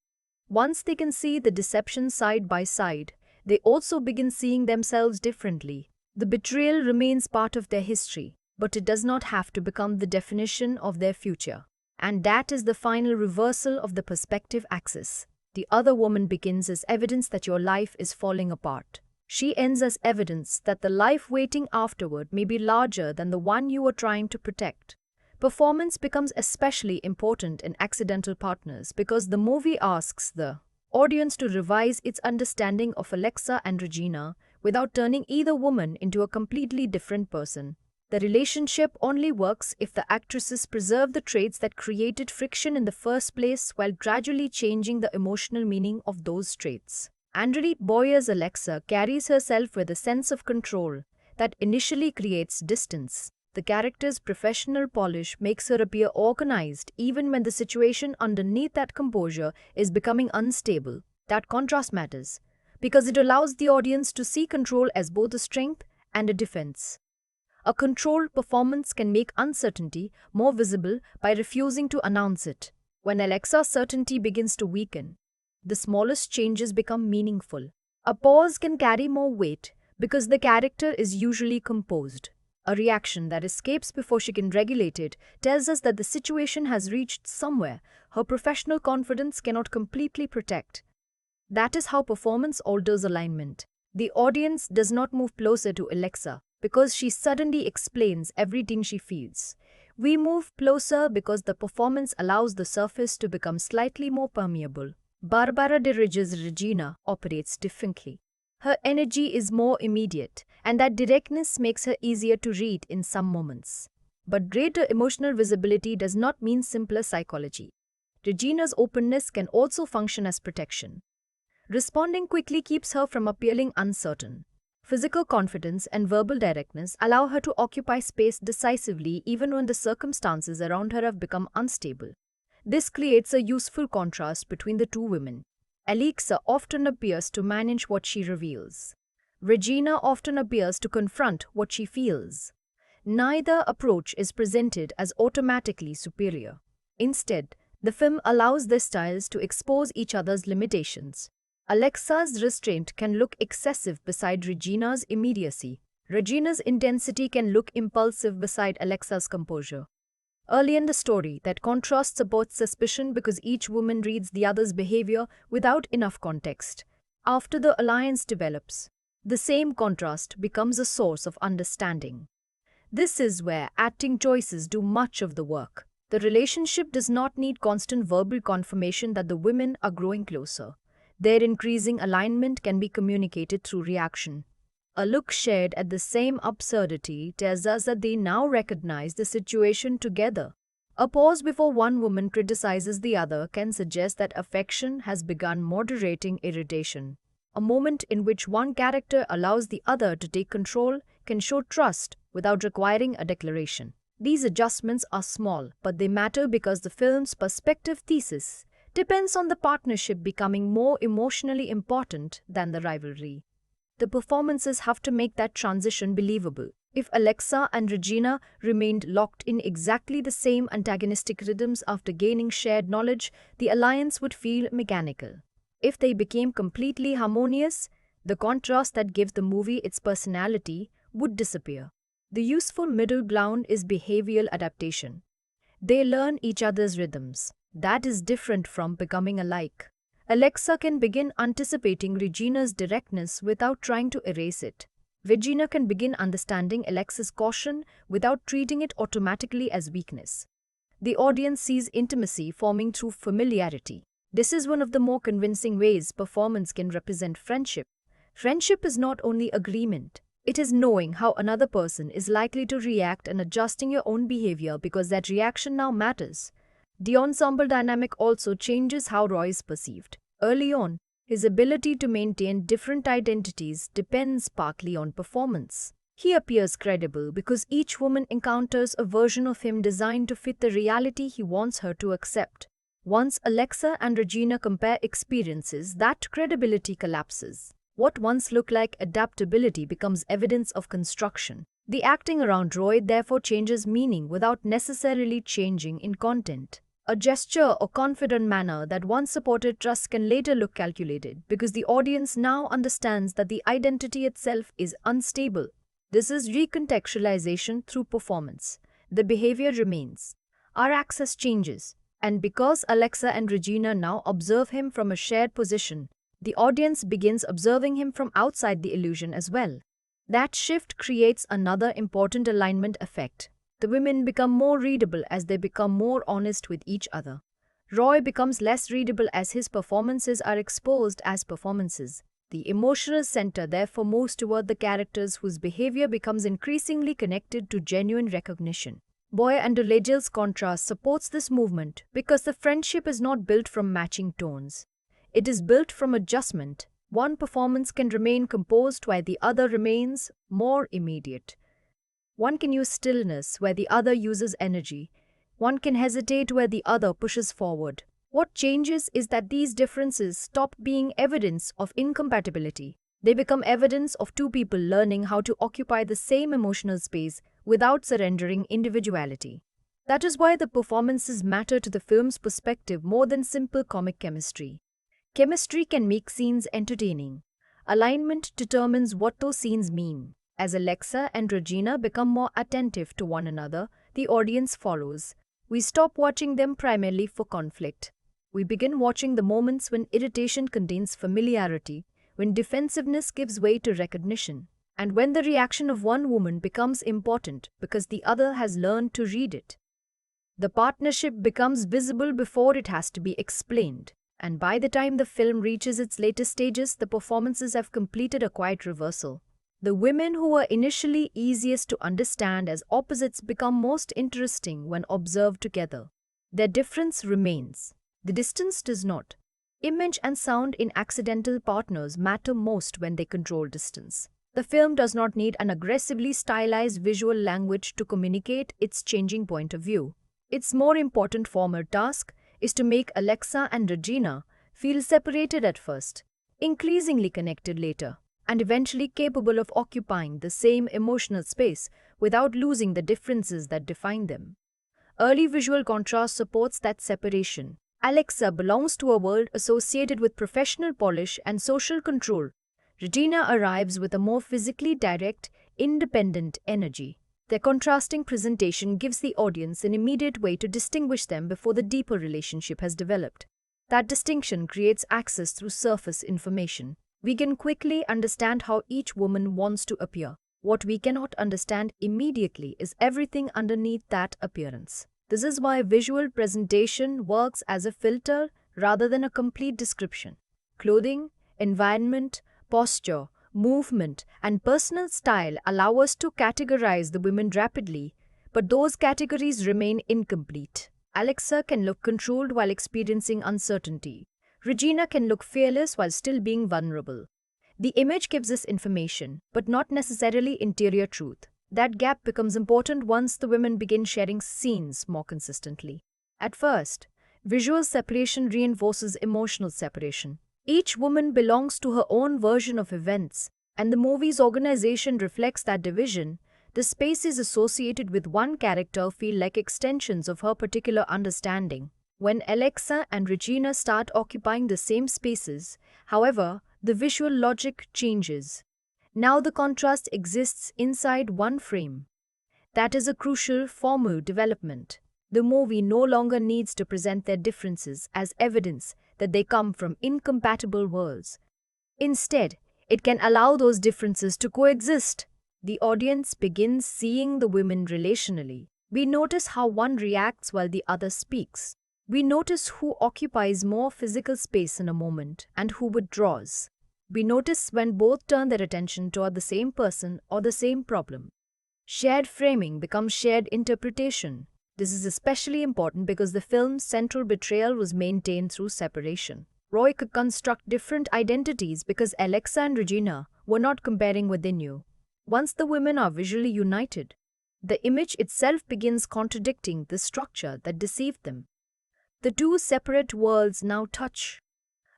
Once they can see the deception side by side, they also begin seeing themselves differently. The betrayal remains part of their history, but it does not have to become the definition of their future. And that is the final reversal of the perspective axis. The other woman begins as evidence that your life is falling apart. She ends as evidence that the life waiting afterward may be larger than the one you were trying to protect. Performance becomes especially important in Accidental Partners because the movie asks the audience to revise its understanding of Alexa and Regina without turning either woman into a completely different person. The relationship only works if the actresses preserve the traits that created friction in the first place while gradually changing the emotional meaning of those traits. Angelique Boyer's Alexa carries herself with a sense of control that initially creates distance. The character's professional polish makes her appear organized even when the situation underneath that composure is becoming unstable. That contrast matters because it allows the audience to see control as both a strength and a defense. A controlled performance can make uncertainty more visible by refusing to announce it. When Alexa's certainty begins to weaken, the smallest changes become meaningful. A pause can carry more weight because the character is usually composed. A reaction that escapes before she can regulate it tells us that the situation has reached somewhere her professional confidence cannot completely protect. That is how performance alters alignment. The audience does not move closer to Alexa because she suddenly explains everything she feels. We move closer because the performance allows the surface to become slightly more permeable. Bárbara de Regina operates differently. Her energy is more immediate, and that directness makes her easier to read in some moments. But greater emotional visibility does not mean simpler psychology. Regina's openness can also function as protection. Responding quickly keeps her from appearing uncertain. Physical confidence and verbal directness allow her to occupy space decisively even when the circumstances around her have become unstable. This creates a useful contrast between the two women. Alexa often appears to manage what she reveals. Regina often appears to confront what she feels. Neither approach is presented as automatically superior. Instead, the film allows their styles to expose each other's limitations. Alexa's restraint can look excessive beside Regina's immediacy. Regina's intensity can look impulsive beside Alexa's composure. Early in the story, that contrast supports suspicion because each woman reads the other's behavior without enough context. After the alliance develops, the same contrast becomes a source of understanding. This is where acting choices do much of the work. The relationship does not need constant verbal confirmation that the women are growing closer. Their increasing alignment can be communicated through reaction. A look shared at the same absurdity tells us that they now recognize the situation together. A pause before one woman criticizes the other can suggest that affection has begun moderating irritation. A moment in which one character allows the other to take control can show trust without requiring a declaration. These adjustments are small, but they matter because the film's perspective thesis depends on the partnership becoming more emotionally important than the rivalry. The performances have to make that transition believable. If Alexa and Regina remained locked in exactly the same antagonistic rhythms after gaining shared knowledge, the alliance would feel mechanical. If they became completely harmonious, the contrast that gives the movie its personality would disappear. The useful middle ground is behavioral adaptation. They learn each other's rhythms. That is different from becoming alike. Alexa can begin anticipating Regina's directness without trying to erase it. Regina can begin understanding Alexa's caution without treating it automatically as weakness. The audience sees intimacy forming through familiarity. This is one of the more convincing ways performance can represent friendship. Friendship is not only agreement, it is knowing how another person is likely to react and adjusting your own behavior because that reaction now matters. The ensemble dynamic also changes how Roy is perceived. Early on, his ability to maintain different identities depends partly on performance. He appears credible because each woman encounters a version of him designed to fit the reality he wants her to accept. Once Alexa and Regina compare experiences, that credibility collapses. What once looked like adaptability becomes evidence of construction. The acting around Roy therefore changes meaning without necessarily changing in content. A gesture or confident manner that once supported trust can later look calculated because the audience now understands that the identity itself is unstable. This is recontextualization through performance. The behavior remains. Our access changes. And because Alexa and Regina now observe him from a shared position, the audience begins observing him from outside the illusion as well. That shift creates another important alignment effect. The women become more readable as they become more honest with each other. Roy becomes less readable as his performances are exposed as performances. The emotional center therefore moves toward the characters whose behavior becomes increasingly connected to genuine recognition. Boy and Regil's contrast supports this movement because the friendship is not built from matching tones. It is built from adjustment. One performance can remain composed while the other remains more immediate. One can use stillness where the other uses energy. One can hesitate where the other pushes forward. What changes is that these differences stop being evidence of incompatibility. They become evidence of two people learning how to occupy the same emotional space without surrendering individuality. That is why the performances matter to the film's perspective more than simple comic chemistry. Chemistry can make scenes entertaining. Alignment determines what those scenes mean. As Alexa and Regina become more attentive to one another, the audience follows. We stop watching them primarily for conflict. We begin watching the moments when irritation contains familiarity, when defensiveness gives way to recognition, and when the reaction of one woman becomes important because the other has learned to read it. The partnership becomes visible before it has to be explained, and by the time the film reaches its later stages, the performances have completed a quiet reversal. The women who were initially easiest to understand as opposites become most interesting when observed together. Their difference remains. The distance does not. Image and sound in accidental partners matter most when they control distance. The film does not need an aggressively stylized visual language to communicate its changing point of view. Its more important former task is to make Alexa and Regina feel separated at first, increasingly connected later, and eventually capable of occupying the same emotional space without losing the differences that define them. Early visual contrast supports that separation. Alexa belongs to a world associated with professional polish and social control. Regina arrives with a more physically direct, independent energy. Their contrasting presentation gives the audience an immediate way to distinguish them before the deeper relationship has developed. That distinction creates access through surface information. We can quickly understand how each woman wants to appear. What we cannot understand immediately is everything underneath that appearance. This is why visual presentation works as a filter rather than a complete description. Clothing, environment, posture, movement, and personal style allow us to categorize the women rapidly, but those categories remain incomplete. Alexa can look controlled while experiencing uncertainty. Regina can look fearless while still being vulnerable. The image gives us information, but not necessarily interior truth. That gap becomes important once the women begin sharing scenes more consistently. At first, visual separation reinforces emotional separation. Each woman belongs to her own version of events, and the movie's organization reflects that division. The spaces associated with one character feel like extensions of her particular understanding. When Alexa and Regina start occupying the same spaces, however, the visual logic changes. Now the contrast exists inside one frame. That is a crucial formal development. The movie no longer needs to present their differences as evidence that they come from incompatible worlds. Instead, it can allow those differences to coexist. The audience begins seeing the women relationally. We notice how one reacts while the other speaks. We notice who occupies more physical space in a moment and who withdraws. We notice when both turn their attention toward the same person or the same problem. Shared framing becomes shared interpretation. This is especially important because the film's central betrayal was maintained through separation. Roy could construct different identities because Alexa and Regina were not comparing what they knew. Once the women are visually united, the image itself begins contradicting the structure that deceived them. The two separate worlds now touch.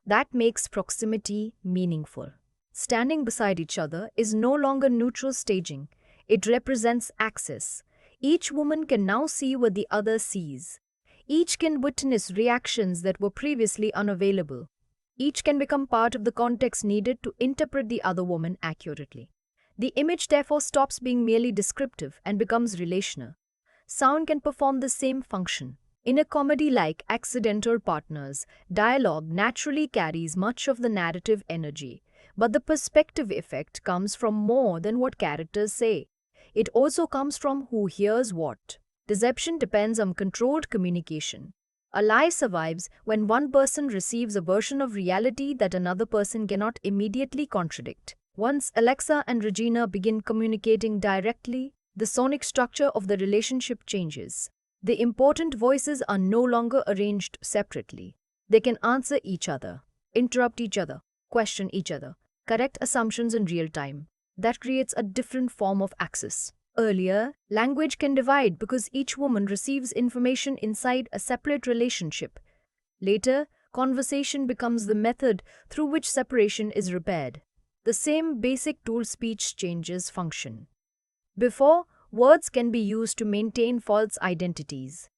That makes proximity meaningful. Standing beside each other is no longer neutral staging. It represents access. Each woman can now see what the other sees. Each can witness reactions that were previously unavailable. Each can become part of the context needed to interpret the other woman accurately. The image therefore stops being merely descriptive and becomes relational. Sound can perform the same function. In a comedy like Accidental Partners, dialogue naturally carries much of the narrative energy, but the perspective effect comes from more than what characters say. It also comes from who hears what. Deception depends on controlled communication. A lie survives when one person receives a version of reality that another person cannot immediately contradict. Once Alexa and Regina begin communicating directly, the sonic structure of the relationship changes. The important voices are no longer arranged separately. They can answer each other, interrupt each other, question each other, correct assumptions in real time. That creates a different form of access. Earlier, language can divide because each woman receives information inside a separate relationship. Later, conversation becomes the method through which separation is repaired. The same basic tool speech changes function. Before, words can be used to maintain false identities.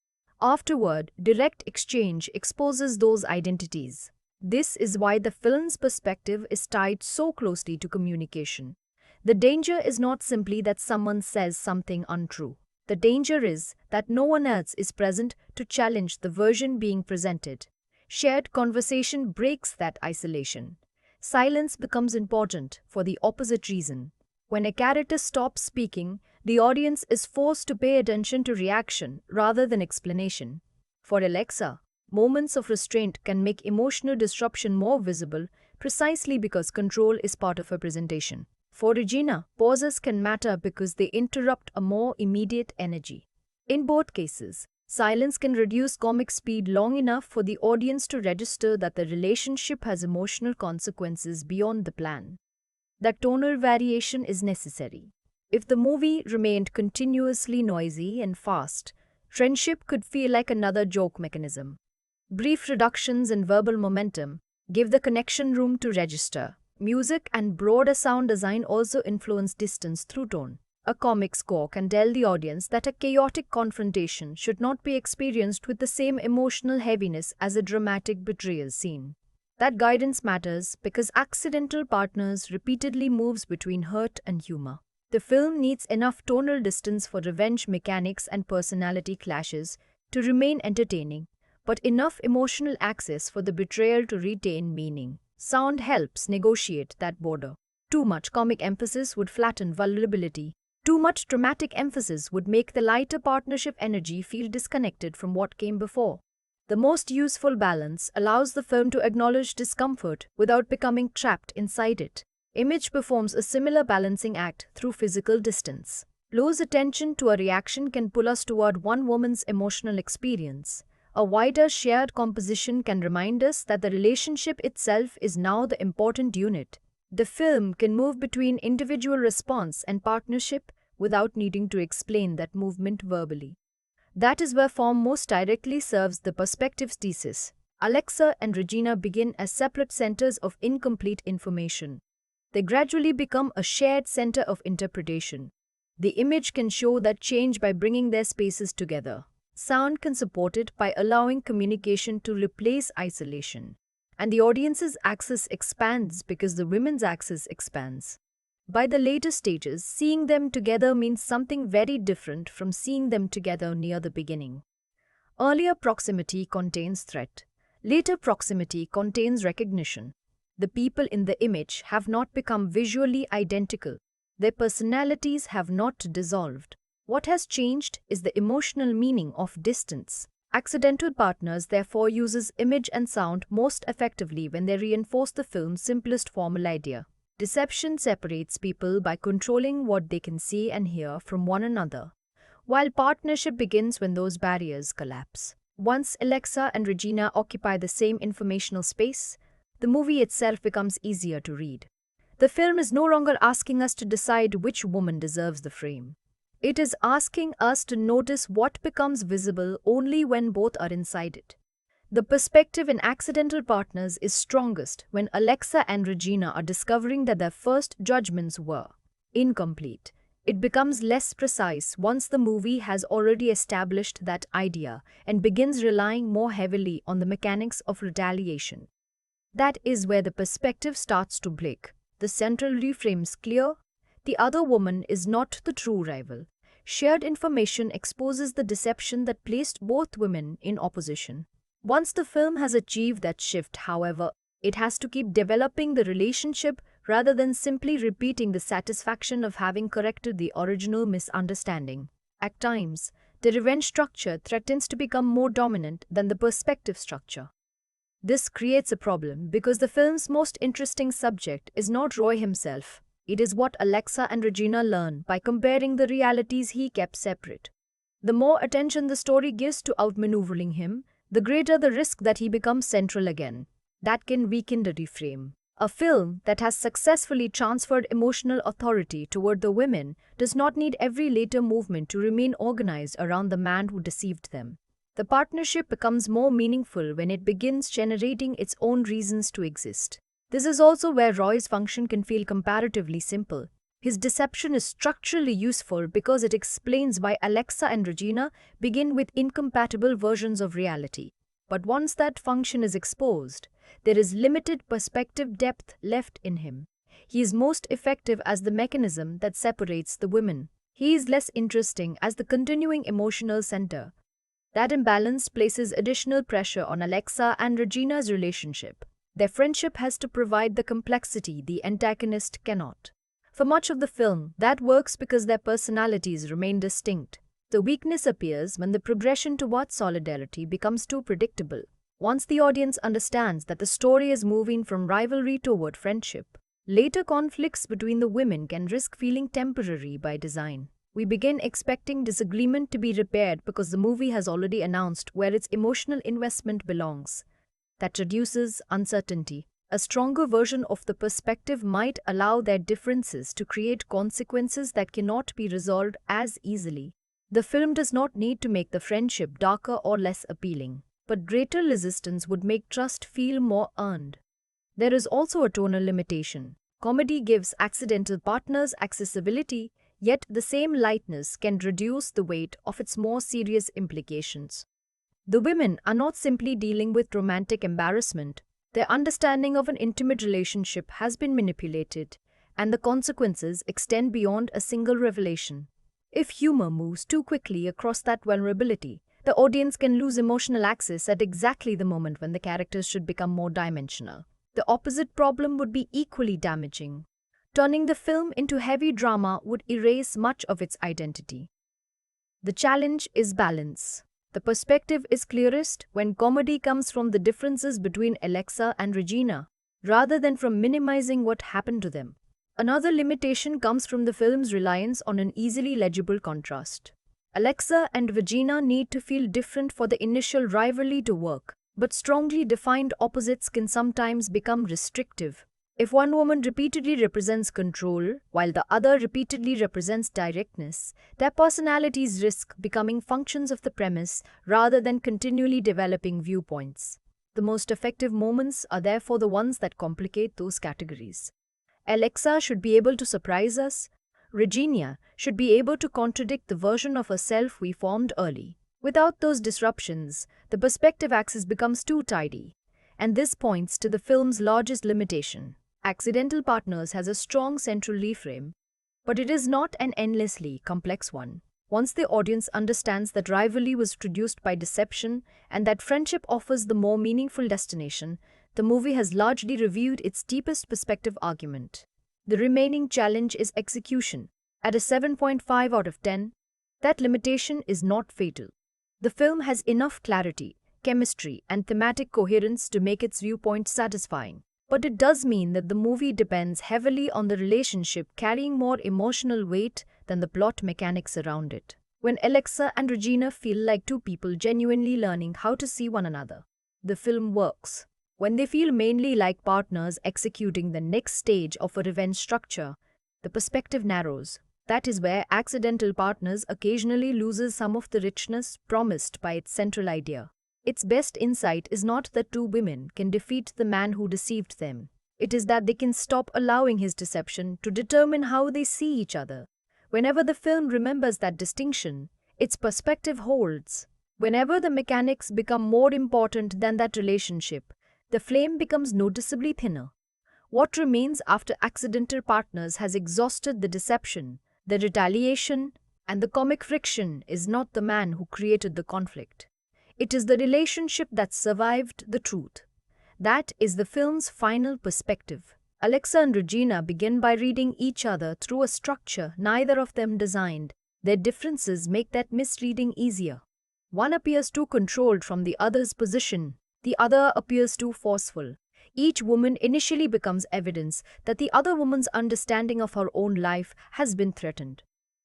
Afterward, direct exchange exposes those identities. This is why the film's perspective is tied so closely to communication. The danger is not simply that someone says something untrue. The danger is that no one else is present to challenge the version being presented. Shared conversation breaks that isolation. Silence becomes important for the opposite reason. When a character stops speaking, the audience is forced to pay attention to reaction rather than explanation. For Alexa, moments of restraint can make emotional disruption more visible precisely because control is part of her presentation. For Regina, pauses can matter because they interrupt a more immediate energy. In both cases, silence can reduce comic speed long enough for the audience to register that the relationship has emotional consequences beyond the plan. That tonal variation is necessary. If the movie remained continuously noisy and fast, friendship could feel like another joke mechanism. Brief reductions in verbal momentum give the connection room to register. Music and broader sound design also influence distance through tone. A comic score can tell the audience that a chaotic confrontation should not be experienced with the same emotional heaviness as a dramatic betrayal scene. That guidance matters because Accidental Partners repeatedly moves between hurt and humor. The film needs enough tonal distance for revenge mechanics and personality clashes to remain entertaining, but enough emotional access for the betrayal to retain meaning. Sound helps negotiate that border. Too much comic emphasis would flatten vulnerability. Too much dramatic emphasis would make the lighter partnership energy feel disconnected from what came before. The most useful balance allows the film to acknowledge discomfort without becoming trapped inside it. Image performs a similar balancing act through physical distance. Close attention to a reaction can pull us toward one woman's emotional experience. A wider shared composition can remind us that the relationship itself is now the important unit. The film can move between individual response and partnership without needing to explain that movement verbally. That is where form most directly serves the perspective's thesis. Alexa and Regina begin as separate centers of incomplete information. They gradually become a shared center of interpretation. The image can show that change by bringing their spaces together. Sound can support it by allowing communication to replace isolation. And the audience's axis expands because the women's axis expands. By the later stages, seeing them together means something very different from seeing them together near the beginning. Earlier proximity contains threat. Later proximity contains recognition. The people in the image have not become visually identical. Their personalities have not dissolved. What has changed is the emotional meaning of distance. Accidental Partners therefore uses image and sound most effectively when they reinforce the film's simplest formal idea. Deception separates people by controlling what they can see and hear from one another, while partnership begins when those barriers collapse. Once Alexa and Regina occupy the same informational space, the movie itself becomes easier to read. The film is no longer asking us to decide which woman deserves the frame. It is asking us to notice what becomes visible only when both are inside it. The perspective in Accidental Partners is strongest when Alexa and Regina are discovering that their first judgments were incomplete. It becomes less precise once the movie has already established that idea and begins relying more heavily on the mechanics of retaliation. That is where the perspective starts to break. The central reframe's clear. The other woman is not the true rival. Shared information exposes the deception that placed both women in opposition. Once the film has achieved that shift, however, it has to keep developing the relationship rather than simply repeating the satisfaction of having corrected the original misunderstanding. At times, the revenge structure threatens to become more dominant than the perspective structure. This creates a problem because the film's most interesting subject is not Roy himself. It is what Alexa and Regina learn by comparing the realities he kept separate. The more attention the story gives to outmaneuvering him, the greater the risk that he becomes central again. That can weaken the reframe. A film that has successfully transferred emotional authority toward the women does not need every later movement to remain organized around the man who deceived them. The partnership becomes more meaningful when it begins generating its own reasons to exist. This is also where Roy's function can feel comparatively simple. His deception is structurally useful because it explains why Alexa and Regina begin with incompatible versions of reality. But once that function is exposed, there is limited perspective depth left in him. He is most effective as the mechanism that separates the women. He is less interesting as the continuing emotional center. That imbalance places additional pressure on Alexa and Regina's relationship. Their friendship has to provide the complexity the antagonist cannot. For much of the film, that works because their personalities remain distinct. The weakness appears when the progression towards solidarity becomes too predictable. Once the audience understands that the story is moving from rivalry toward friendship, later conflicts between the women can risk feeling temporary by design. We begin expecting disagreement to be repaired because the movie has already announced where its emotional investment belongs. That reduces uncertainty. A stronger version of the perspective might allow their differences to create consequences that cannot be resolved as easily. The film does not need to make the friendship darker or less appealing, but greater resistance would make trust feel more earned. There is also a tonal limitation. Comedy gives Accidental Partners accessibility, yet the same lightness can reduce the weight of its more serious implications. The women are not simply dealing with romantic embarrassment. Their understanding of an intimate relationship has been manipulated, and the consequences extend beyond a single revelation. If humor moves too quickly across that vulnerability, the audience can lose emotional access at exactly the moment when the characters should become more dimensional. The opposite problem would be equally damaging. Turning the film into heavy drama would erase much of its identity. The challenge is balance. The perspective is clearest when comedy comes from the differences between Alexa and Regina, rather than from minimizing what happened to them. Another limitation comes from the film's reliance on an easily legible contrast. Alexa and Regina need to feel different for the initial rivalry to work, but strongly defined opposites can sometimes become restrictive. If one woman repeatedly represents control, while the other repeatedly represents directness, their personalities risk becoming functions of the premise rather than continually developing viewpoints. The most effective moments are therefore the ones that complicate those categories. Alexa should be able to surprise us. Regina should be able to contradict the version of herself we formed early. Without those disruptions, the perspective axis becomes too tidy. And this points to the film's largest limitation. Accidental Partners has a strong central reframe, but it is not an endlessly complex one. Once the audience understands that rivalry was produced by deception and that friendship offers the more meaningful destination, the movie has largely reviewed its deepest perspective argument. The remaining challenge is execution. At a 7.5 out of 10, that limitation is not fatal. The film has enough clarity, chemistry, and thematic coherence to make its viewpoint satisfying. But it does mean that the movie depends heavily on the relationship carrying more emotional weight than the plot mechanics around it. When Alexa and Regina feel like two people genuinely learning how to see one another, the film works. When they feel mainly like partners executing the next stage of a revenge structure, the perspective narrows. That is where Accidental Partners occasionally loses some of the richness promised by its central idea. Its best insight is not that two women can defeat the man who deceived them. It is that they can stop allowing his deception to determine how they see each other. Whenever the film remembers that distinction, its perspective holds. Whenever the mechanics become more important than that relationship, the flame becomes noticeably thinner. What remains after Accidental Partners has exhausted the deception, the retaliation, and the comic friction is not the man who created the conflict. It is the relationship that survived the truth. That is the film's final perspective. Alexa and Regina begin by reading each other through a structure neither of them designed. Their differences make that misreading easier. One appears too controlled from the other's position. The other appears too forceful. Each woman initially becomes evidence that the other woman's understanding of her own life has been threatened.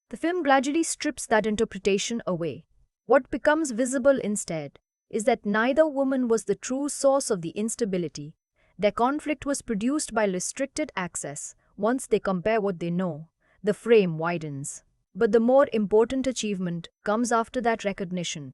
The film gradually strips that interpretation away. What becomes visible instead is that neither woman was the true source of the instability. Their conflict was produced by restricted access. Once they compare what they know, the frame widens. But the more important achievement comes after that recognition.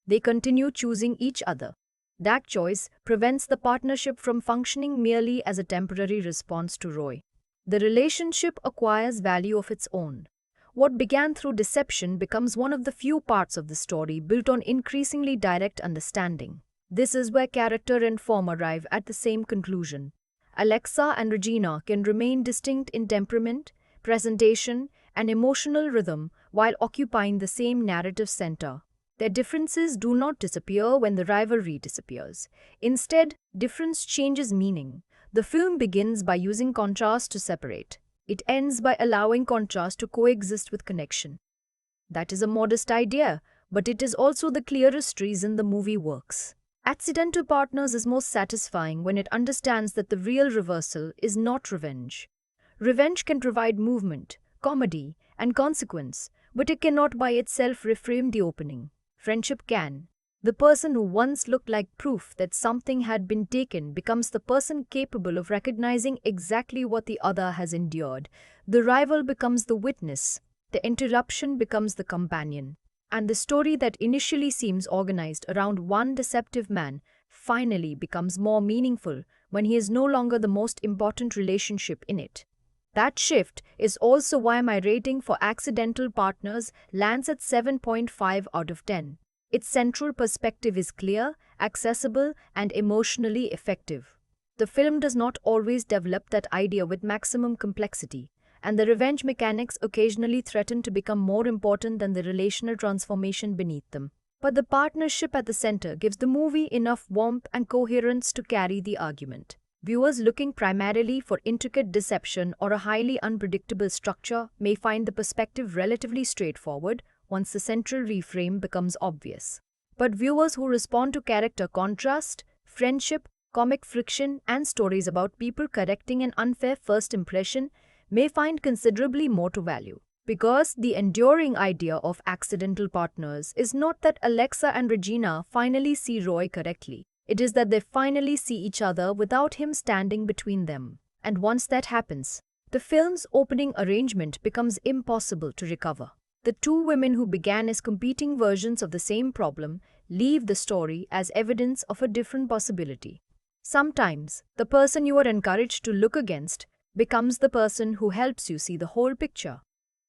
They continue choosing each other. That choice prevents the partnership from functioning merely as a temporary response to Roy. The relationship acquires value of its own. What began through deception becomes one of the few parts of the story built on increasingly direct understanding. This is where character and form arrive at the same conclusion. Alexa and Regina can remain distinct in temperament, presentation, and emotional rhythm while occupying the same narrative center. Their differences do not disappear when the rivalry disappears. Instead, difference changes meaning. The film begins by using contrast to separate. It ends by allowing contrast to coexist with connection. That is a modest idea, but it is also the clearest reason the movie works. Accidental Partners is most satisfying when it understands that the real reversal is not revenge. Revenge can provide movement, comedy, and consequence, but it cannot by itself reframe the opening. Friendship can. The person who once looked like proof that something had been taken becomes the person capable of recognizing exactly what the other has endured. The rival becomes the witness. The interruption becomes the companion. And the story that initially seems organized around one deceptive man finally becomes more meaningful when he is no longer the most important relationship in it. That shift is also why my rating for Accidental Partners lands at 7.5 out of 10. Its central perspective is clear, accessible, and emotionally effective. The film does not always develop that idea with maximum complexity, and the revenge mechanics occasionally threaten to become more important than the relational transformation beneath them. But the partnership at the center gives the movie enough warmth and coherence to carry the argument. Viewers looking primarily for intricate deception or a highly unpredictable structure may find the perspective relatively straightforward once the central reframe becomes obvious. But viewers who respond to character contrast, friendship, comic friction, and stories about people correcting an unfair first impression may find considerably more to value. Because the enduring idea of Accidental Partners is not that Alexa and Regina finally see Roy correctly. It is that they finally see each other without him standing between them. And once that happens, the film's opening arrangement becomes impossible to recover. The two women who began as competing versions of the same problem leave the story as evidence of a different possibility. Sometimes, the person you are encouraged to look against becomes the person who helps you see the whole picture.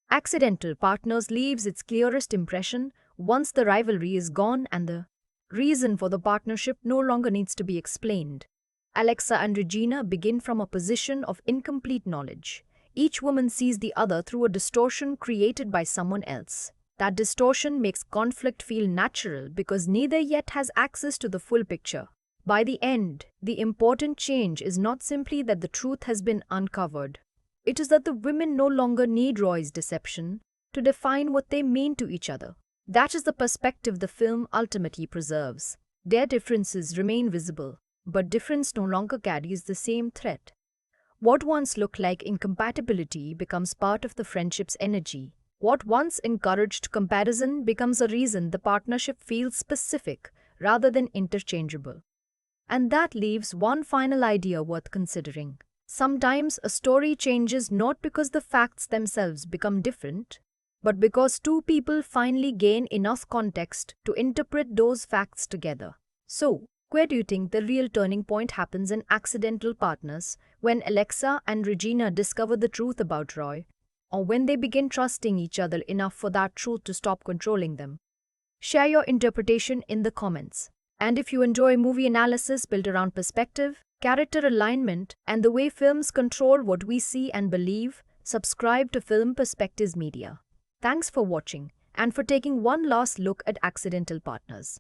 Accidental Partners leaves its clearest impression once the rivalry is gone and the reason for the partnership no longer needs to be explained. Alexa and Regina begin from a position of incomplete knowledge. Each woman sees the other through a distortion created by someone else. That distortion makes conflict feel natural because neither yet has access to the full picture. By the end, the important change is not simply that the truth has been uncovered. It is that the women no longer need Roy's deception to define what they mean to each other. That is the perspective the film ultimately preserves. Their differences remain visible, but difference no longer carries the same threat. What once looked like incompatibility becomes part of the friendship's energy. What once encouraged comparison becomes a reason the partnership feels specific rather than interchangeable. And that leaves one final idea worth considering. Sometimes a story changes not because the facts themselves become different, but because two people finally gain enough context to interpret those facts together. So, where do you think the real turning point happens in Accidental Partners, when Alexa and Regina discover the truth about Roy, or when they begin trusting each other enough for that truth to stop controlling them? Share your interpretation in the comments. And if you enjoy movie analysis built around perspective, character alignment, and the way films control what we see and believe, subscribe to Film Perspectives Media. Thanks for watching and for taking one last look at Accidental Partners.